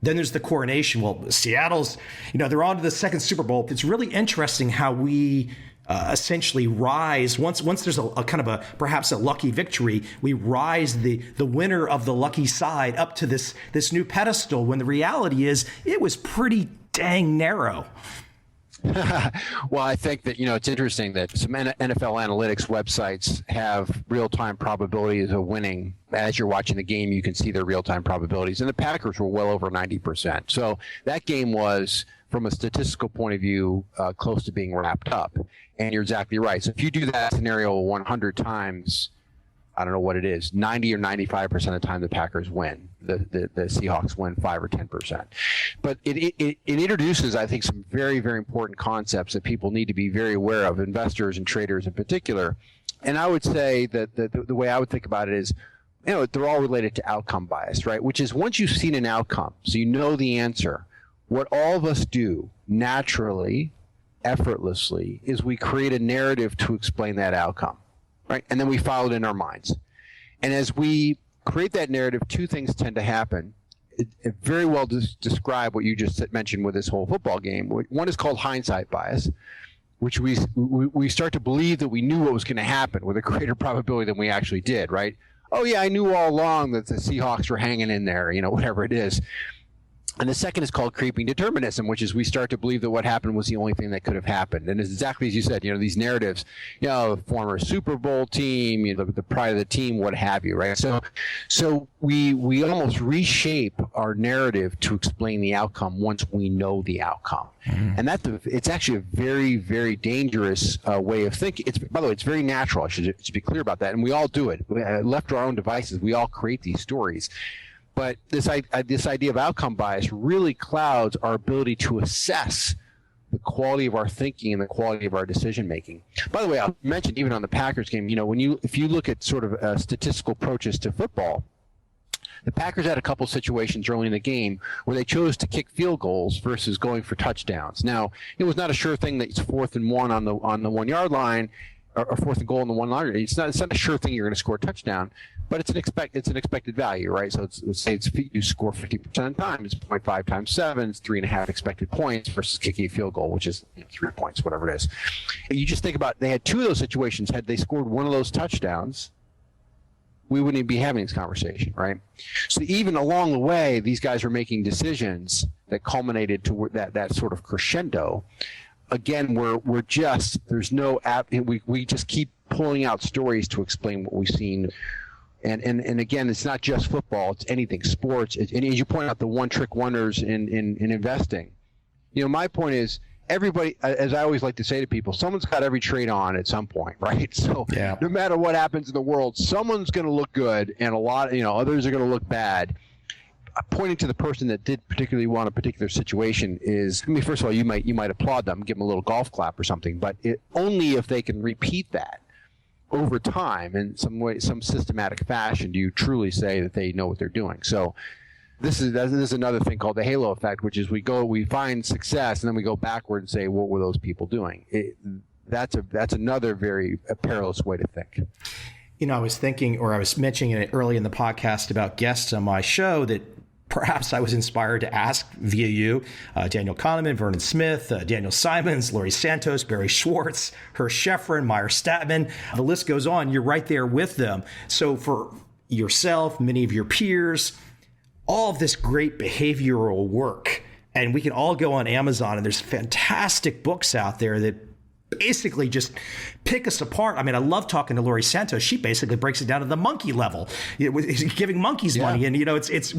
then there's the coronation. Well, Seattle's, they're on to the second Super Bowl. It's really interesting how we essentially rise. Once there's a kind of perhaps a lucky victory, we rise the winner of the lucky side up to this new pedestal, when the reality is it was pretty dang narrow. Well, I think that, it's interesting that some NFL analytics websites have real-time probabilities of winning. As you're watching the game, you can see their real-time probabilities, and the Packers were well over 90%. So that game was, from a statistical point of view, close to being wrapped up. And you're exactly right. So if you do that scenario 100 times, I don't know what it is, 90 or 95% of the time the Packers win. The Seahawks win 5 or 10%. But it introduces, I think, some very, very important concepts that people need to be very aware of, investors and traders in particular. And I would say that the way I would think about it is, they're all related to outcome bias, right? Which is, once you've seen an outcome, so you know the answer, what all of us do naturally, effortlessly, is we create a narrative to explain that outcome. Right? And then we file it in our minds. And as we create that narrative, two things tend to happen. It very well describe what you just mentioned with this whole football game. One is called hindsight bias, which we start to believe that we knew what was going to happen with a greater probability than we actually did, right? Oh, yeah, I knew all along that the Seahawks were hanging in there, whatever it is. And the second is called creeping determinism, which is we start to believe that what happened was the only thing that could have happened. And it's exactly as you said, these narratives, former Super Bowl team, the pride of the team, what have you, right? So we almost reshape our narrative to explain the outcome once we know the outcome. Mm-hmm. And it's actually a very, very dangerous way of thinking. By the way, it's very natural. I should be clear about that. And we all do it. Left to our own devices, we all create these stories. But this idea of outcome bias really clouds our ability to assess the quality of our thinking and the quality of our decision making. By the way, I mentioned even on the Packers game, if you look at sort of statistical approaches to football, the Packers had a couple situations early in the game where they chose to kick field goals versus going for touchdowns. Now, it was not a sure thing that it's 4th and 1 on the 1 yard line, or 4th and goal on the 1 line. It's not a sure thing you're going to score a touchdown. But it's an expected value, right? So let's say you score 50% of the time, it's 0.5 times 7, it's 3.5 expected points versus kicking a field goal, which is 3 points, whatever it is. And you just think about, they had two of those situations. Had they scored one of those touchdowns, we wouldn't even be having this conversation, right? So even along the way, these guys are making decisions that culminated to that sort of crescendo. Again, we just keep pulling out stories to explain what we've seen. And again, it's not just football; it's anything, sports. And as you point out, the one-trick wonders in investing. My point is, everybody, as I always like to say to people, someone's got every trade on at some point, right? So no matter what happens in the world, someone's going to look good, and others are going to look bad. Pointing to the person that did particularly want a particular situation is, first of all, you might applaud them, give them a little golf clap or something, but only if they can repeat that over time in some systematic fashion do you truly say that they know what they're doing. So this is another thing called the halo effect, which is we find success and then we go backward and say, what were those people doing? That's another very perilous way to think. I was thinking, or I was mentioning it early in the podcast about guests on my show that perhaps I was inspired to ask via you, Daniel Kahneman, Vernon Smith, Daniel Simons, Laurie Santos, Barry Schwartz, Hersh Sheffrin, Meyer Statman. The list goes on. You're right there with them. So for yourself, many of your peers, all of this great behavioral work, and we can all go on Amazon, and there's fantastic books out there that basically just pick us apart. I mean, I love talking to Laurie Santos. She basically breaks it down to the monkey level, giving monkeys money. And, it's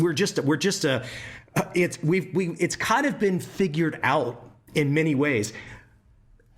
kind of been figured out in many ways.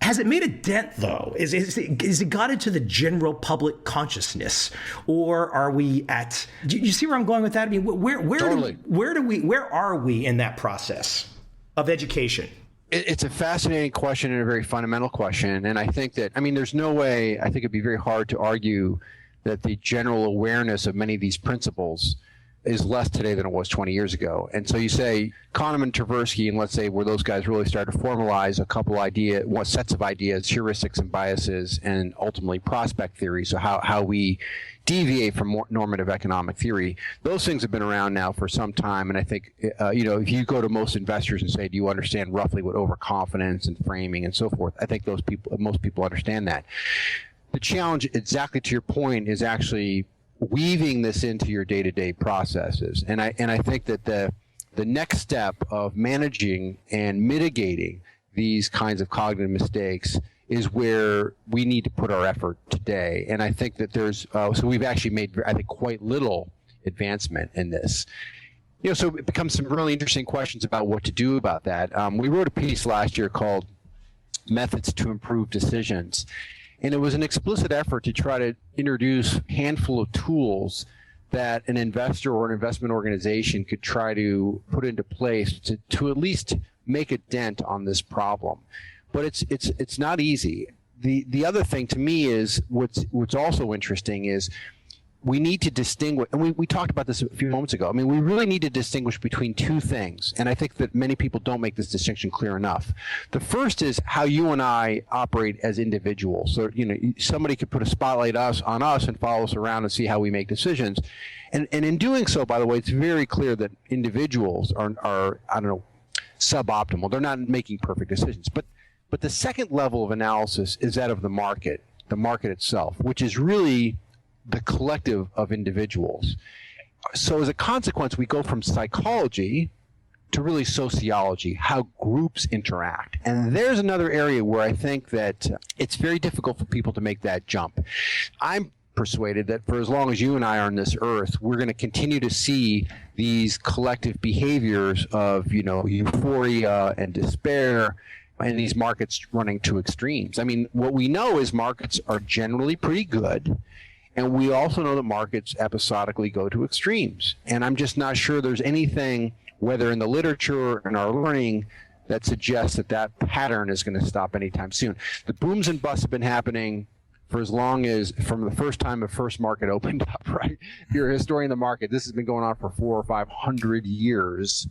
Has it made a dent, though? Is it got into the general public consciousness, or are we at? Do you see where I'm going with that? I mean, where are we in that process of education? It's a fascinating question and a very fundamental question, and I think that there's no way. I think it'd be very hard to argue that the general awareness of many of these principles is less today than it was 20 years ago. And so you say Kahneman and Tversky, and let's say where those guys really started to formalize a couple sets of ideas, heuristics and biases, and ultimately prospect theory, so how we deviate from normative economic theory. Those things have been around now for some time, and I think if you go to most investors and say, do you understand roughly what overconfidence and framing and so forth, I think most people understand that. The challenge, exactly to your point, is actually weaving this into your day-to-day processes. And I think that the next step of managing and mitigating these kinds of cognitive mistakes is where we need to put our effort today. And I think that so we've actually made, I think, quite little advancement in this. So it becomes some really interesting questions about what to do about that. We wrote a piece last year called Methods to Improve Decisions. And it was an explicit effort to try to introduce a handful of tools that an investor or an investment organization could try to put into place to at least make a dent on this problem. But it's not easy. The other thing to me is what's also interesting is we need to distinguish, and we talked about this a few moments ago. We really need to distinguish between two things, and I think that many people don't make this distinction clear enough. The first is how you and I operate as individuals. So, somebody could put a spotlight on us and follow us around and see how we make decisions. And in doing so, by the way, it's very clear that individuals are suboptimal. They're not making perfect decisions. But the second level of analysis is that of the market itself, which is really the collective of individuals. So as a consequence, we go from psychology to really sociology, how groups interact. And there's another area where I think that it's very difficult for people to make that jump. I'm persuaded that for as long as you and I are on this earth, we're going to continue to see these collective behaviors of, euphoria and despair, and these markets running to extremes. What we know is markets are generally pretty good. And we also know that markets episodically go to extremes. And I'm just not sure there's anything, whether in the literature or in our learning, that suggests that pattern is going to stop anytime soon. The booms and busts have been happening for as long as, from the first time the first market opened up, right? If you're a historian of the market, this has been going on for 400 or 500 years.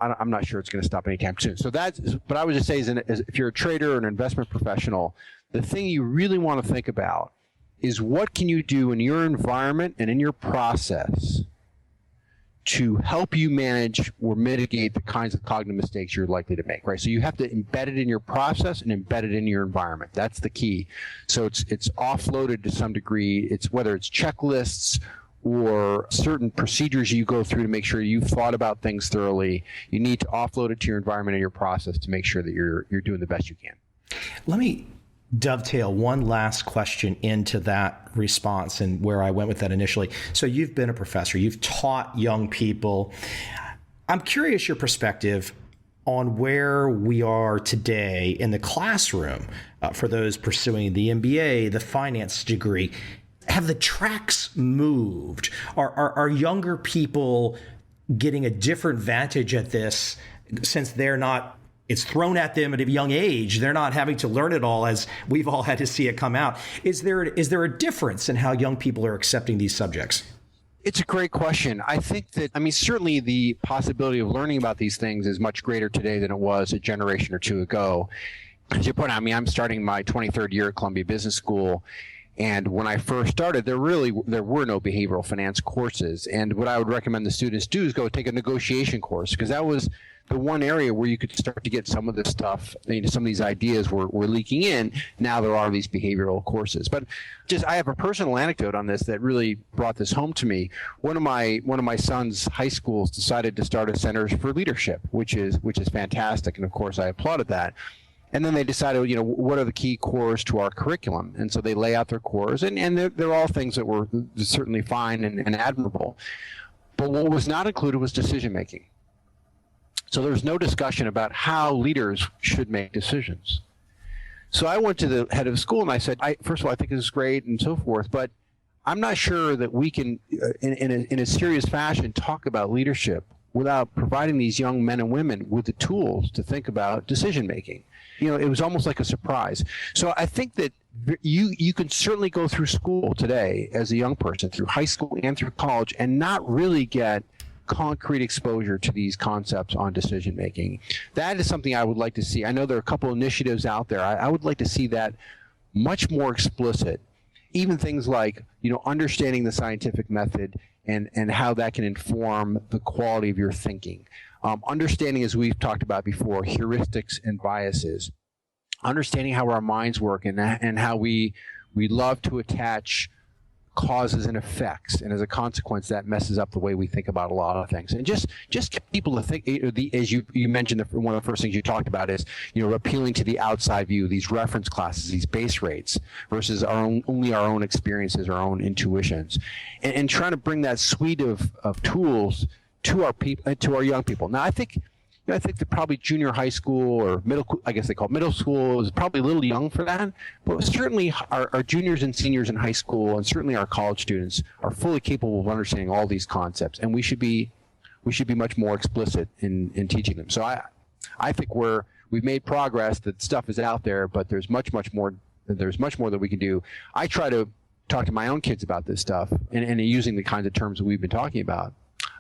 I'm not sure it's going to stop anytime soon. So but I would just say, is if you're a trader or an investment professional, the thing you really want to think about is what can you do in your environment and in your process to help you manage or mitigate the kinds of cognitive mistakes you're likely to make, right? So you have to embed it in your process and embed it in your environment. That's the key. So it's offloaded to some degree. It's whether it's checklists or certain procedures you go through to make sure you've thought about things thoroughly. You need to offload it to your environment and your process to make sure that you're doing the best you can. Let me dovetail one last question into that response and where I went with that initially. So you've been a professor, you've taught young people. I'm curious your perspective on where we are today in the classroom for those pursuing the MBA, the finance degree. Have the tracks moved? Are younger people getting a different vantage at this since it's thrown at them at a young age? They're not having to learn it all as we've all had to see it come out. Is there a difference in how young people are accepting these subjects? It's a great question. I think that, certainly the possibility of learning about these things is much greater today than it was a generation or two ago. As you point out, I'm starting my 23rd year at Columbia Business School. And when I first started, there were no behavioral finance courses. And what I would recommend the students do is go take a negotiation course, because that was the one area where you could start to get some of this stuff, some of these ideas were leaking in. Now there are these behavioral courses. But I have a personal anecdote on this that really brought this home to me. One of my son's high schools decided to start a Center for Leadership, which is fantastic. And of course I applauded that. And then they decided, what are the key cores to our curriculum? And so they lay out their cores, and they're all things that were certainly fine and admirable. But what was not included was decision making. So there was no discussion about how leaders should make decisions. So I went to the head of school and I said, first of all, I think this is great and so forth, but I'm not sure that we can, in a serious fashion, talk about leadership without providing these young men and women with the tools to think about decision making. It was almost like a surprise. So I think that you can certainly go through school today as a young person, through high school and through college, and not really get concrete exposure to these concepts on decision making. That is something I would like to see. I know there are a couple initiatives out there. I would like to see that much more explicit. Even things like, understanding the scientific method and how that can inform the quality of your thinking. Understanding, as we've talked about before, heuristics and biases. Understanding how our minds work and how we love to attach causes and effects, and as a consequence, that messes up the way we think about a lot of things. And just get people to think. As you mentioned, one of the first things you talked about is appealing to the outside view, these reference classes, these base rates, versus only our own experiences, our own intuitions, and trying to bring that suite of tools to our young people. Now, I think that probably junior high school or I guess they call it middle school, is probably a little young for that. But certainly our juniors and seniors in high school, and certainly our college students, are fully capable of understanding all these concepts, and we should be much more explicit in teaching them. So I think we've made progress. That stuff is out there, but there's much more. There's much more that we can do. I try to talk to my own kids about this stuff, and using the kinds of terms that we've been talking about.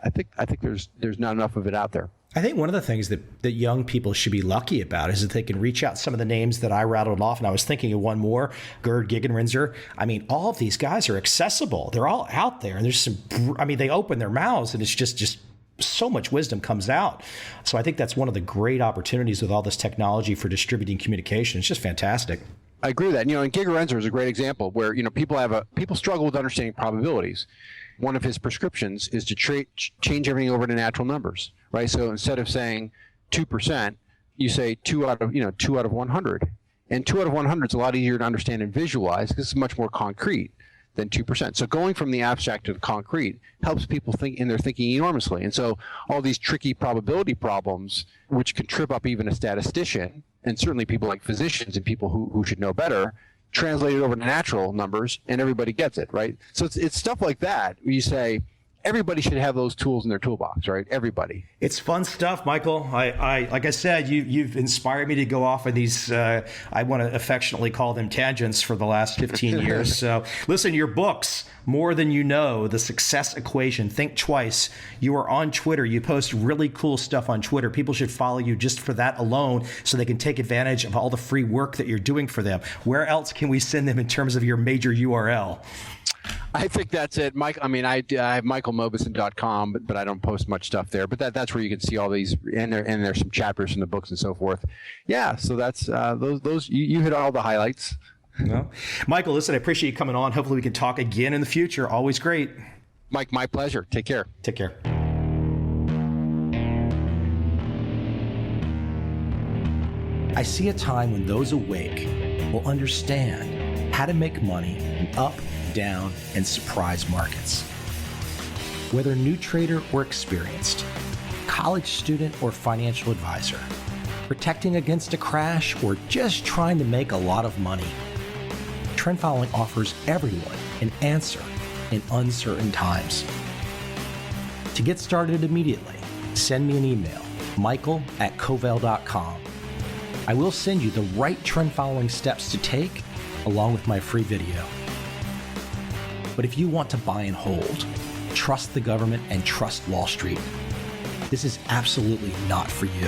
I think there's not enough of it out there. I think one of the things that young people should be lucky about is that they can reach out some of the names that I rattled off. And I was thinking of one more, Gerd Gigerenzer. I mean, all of these guys are accessible. They're all out there. And there's they open their mouths and it's just so much wisdom comes out. So I think that's one of the great opportunities with all this technology for distributing communication. It's just fantastic. I agree with that. And Gigerenzer is a great example where, people struggle with understanding probabilities. One of his prescriptions is to change everything over to natural numbers, right? So instead of saying 2%, you say 2 out of 100. And 2 out of 100 is a lot easier to understand and visualize because it's much more concrete than 2%. So going from the abstract to the concrete helps people think in their thinking enormously. And so all these tricky probability problems, which can trip up even a statistician, and certainly people like physicians and people who should know better, translate it over to natural numbers, and everybody gets it, right? So it's stuff like that where you say everybody should have those tools in their toolbox, right? Everybody. It's fun stuff, Michael. I like I said, you've inspired me to go off on these, I want to affectionately call them tangents, for the last 15 years. So listen, your books, More Than You Know, The Success Equation, Think Twice. You are on Twitter. You post really cool stuff on Twitter. People should follow you just for that alone so they can take advantage of all the free work that you're doing for them. Where else can we send them in terms of your major URL? I think that's it, Mike. I mean, I have michaelmobison.com, but I don't post much stuff there. But that's where you can see all these, and there's some chapters from the books and so forth. Yeah, so that's those. You hit all the highlights. Well, Michael, listen, I appreciate you coming on. Hopefully, we can talk again in the future. Always great, Mike. My pleasure. Take care. Take care. I see a time when those awake will understand how to make money in up, down, and surprise markets. Whether new trader or experienced, college student or financial advisor, protecting against a crash or just trying to make a lot of money, trend following offers everyone an answer in uncertain times. To get started immediately, send me an email, michael@covel.com. I will send you the right trend following steps to take along with my free video. But if you want to buy and hold, trust the government and trust Wall Street, this is absolutely not for you.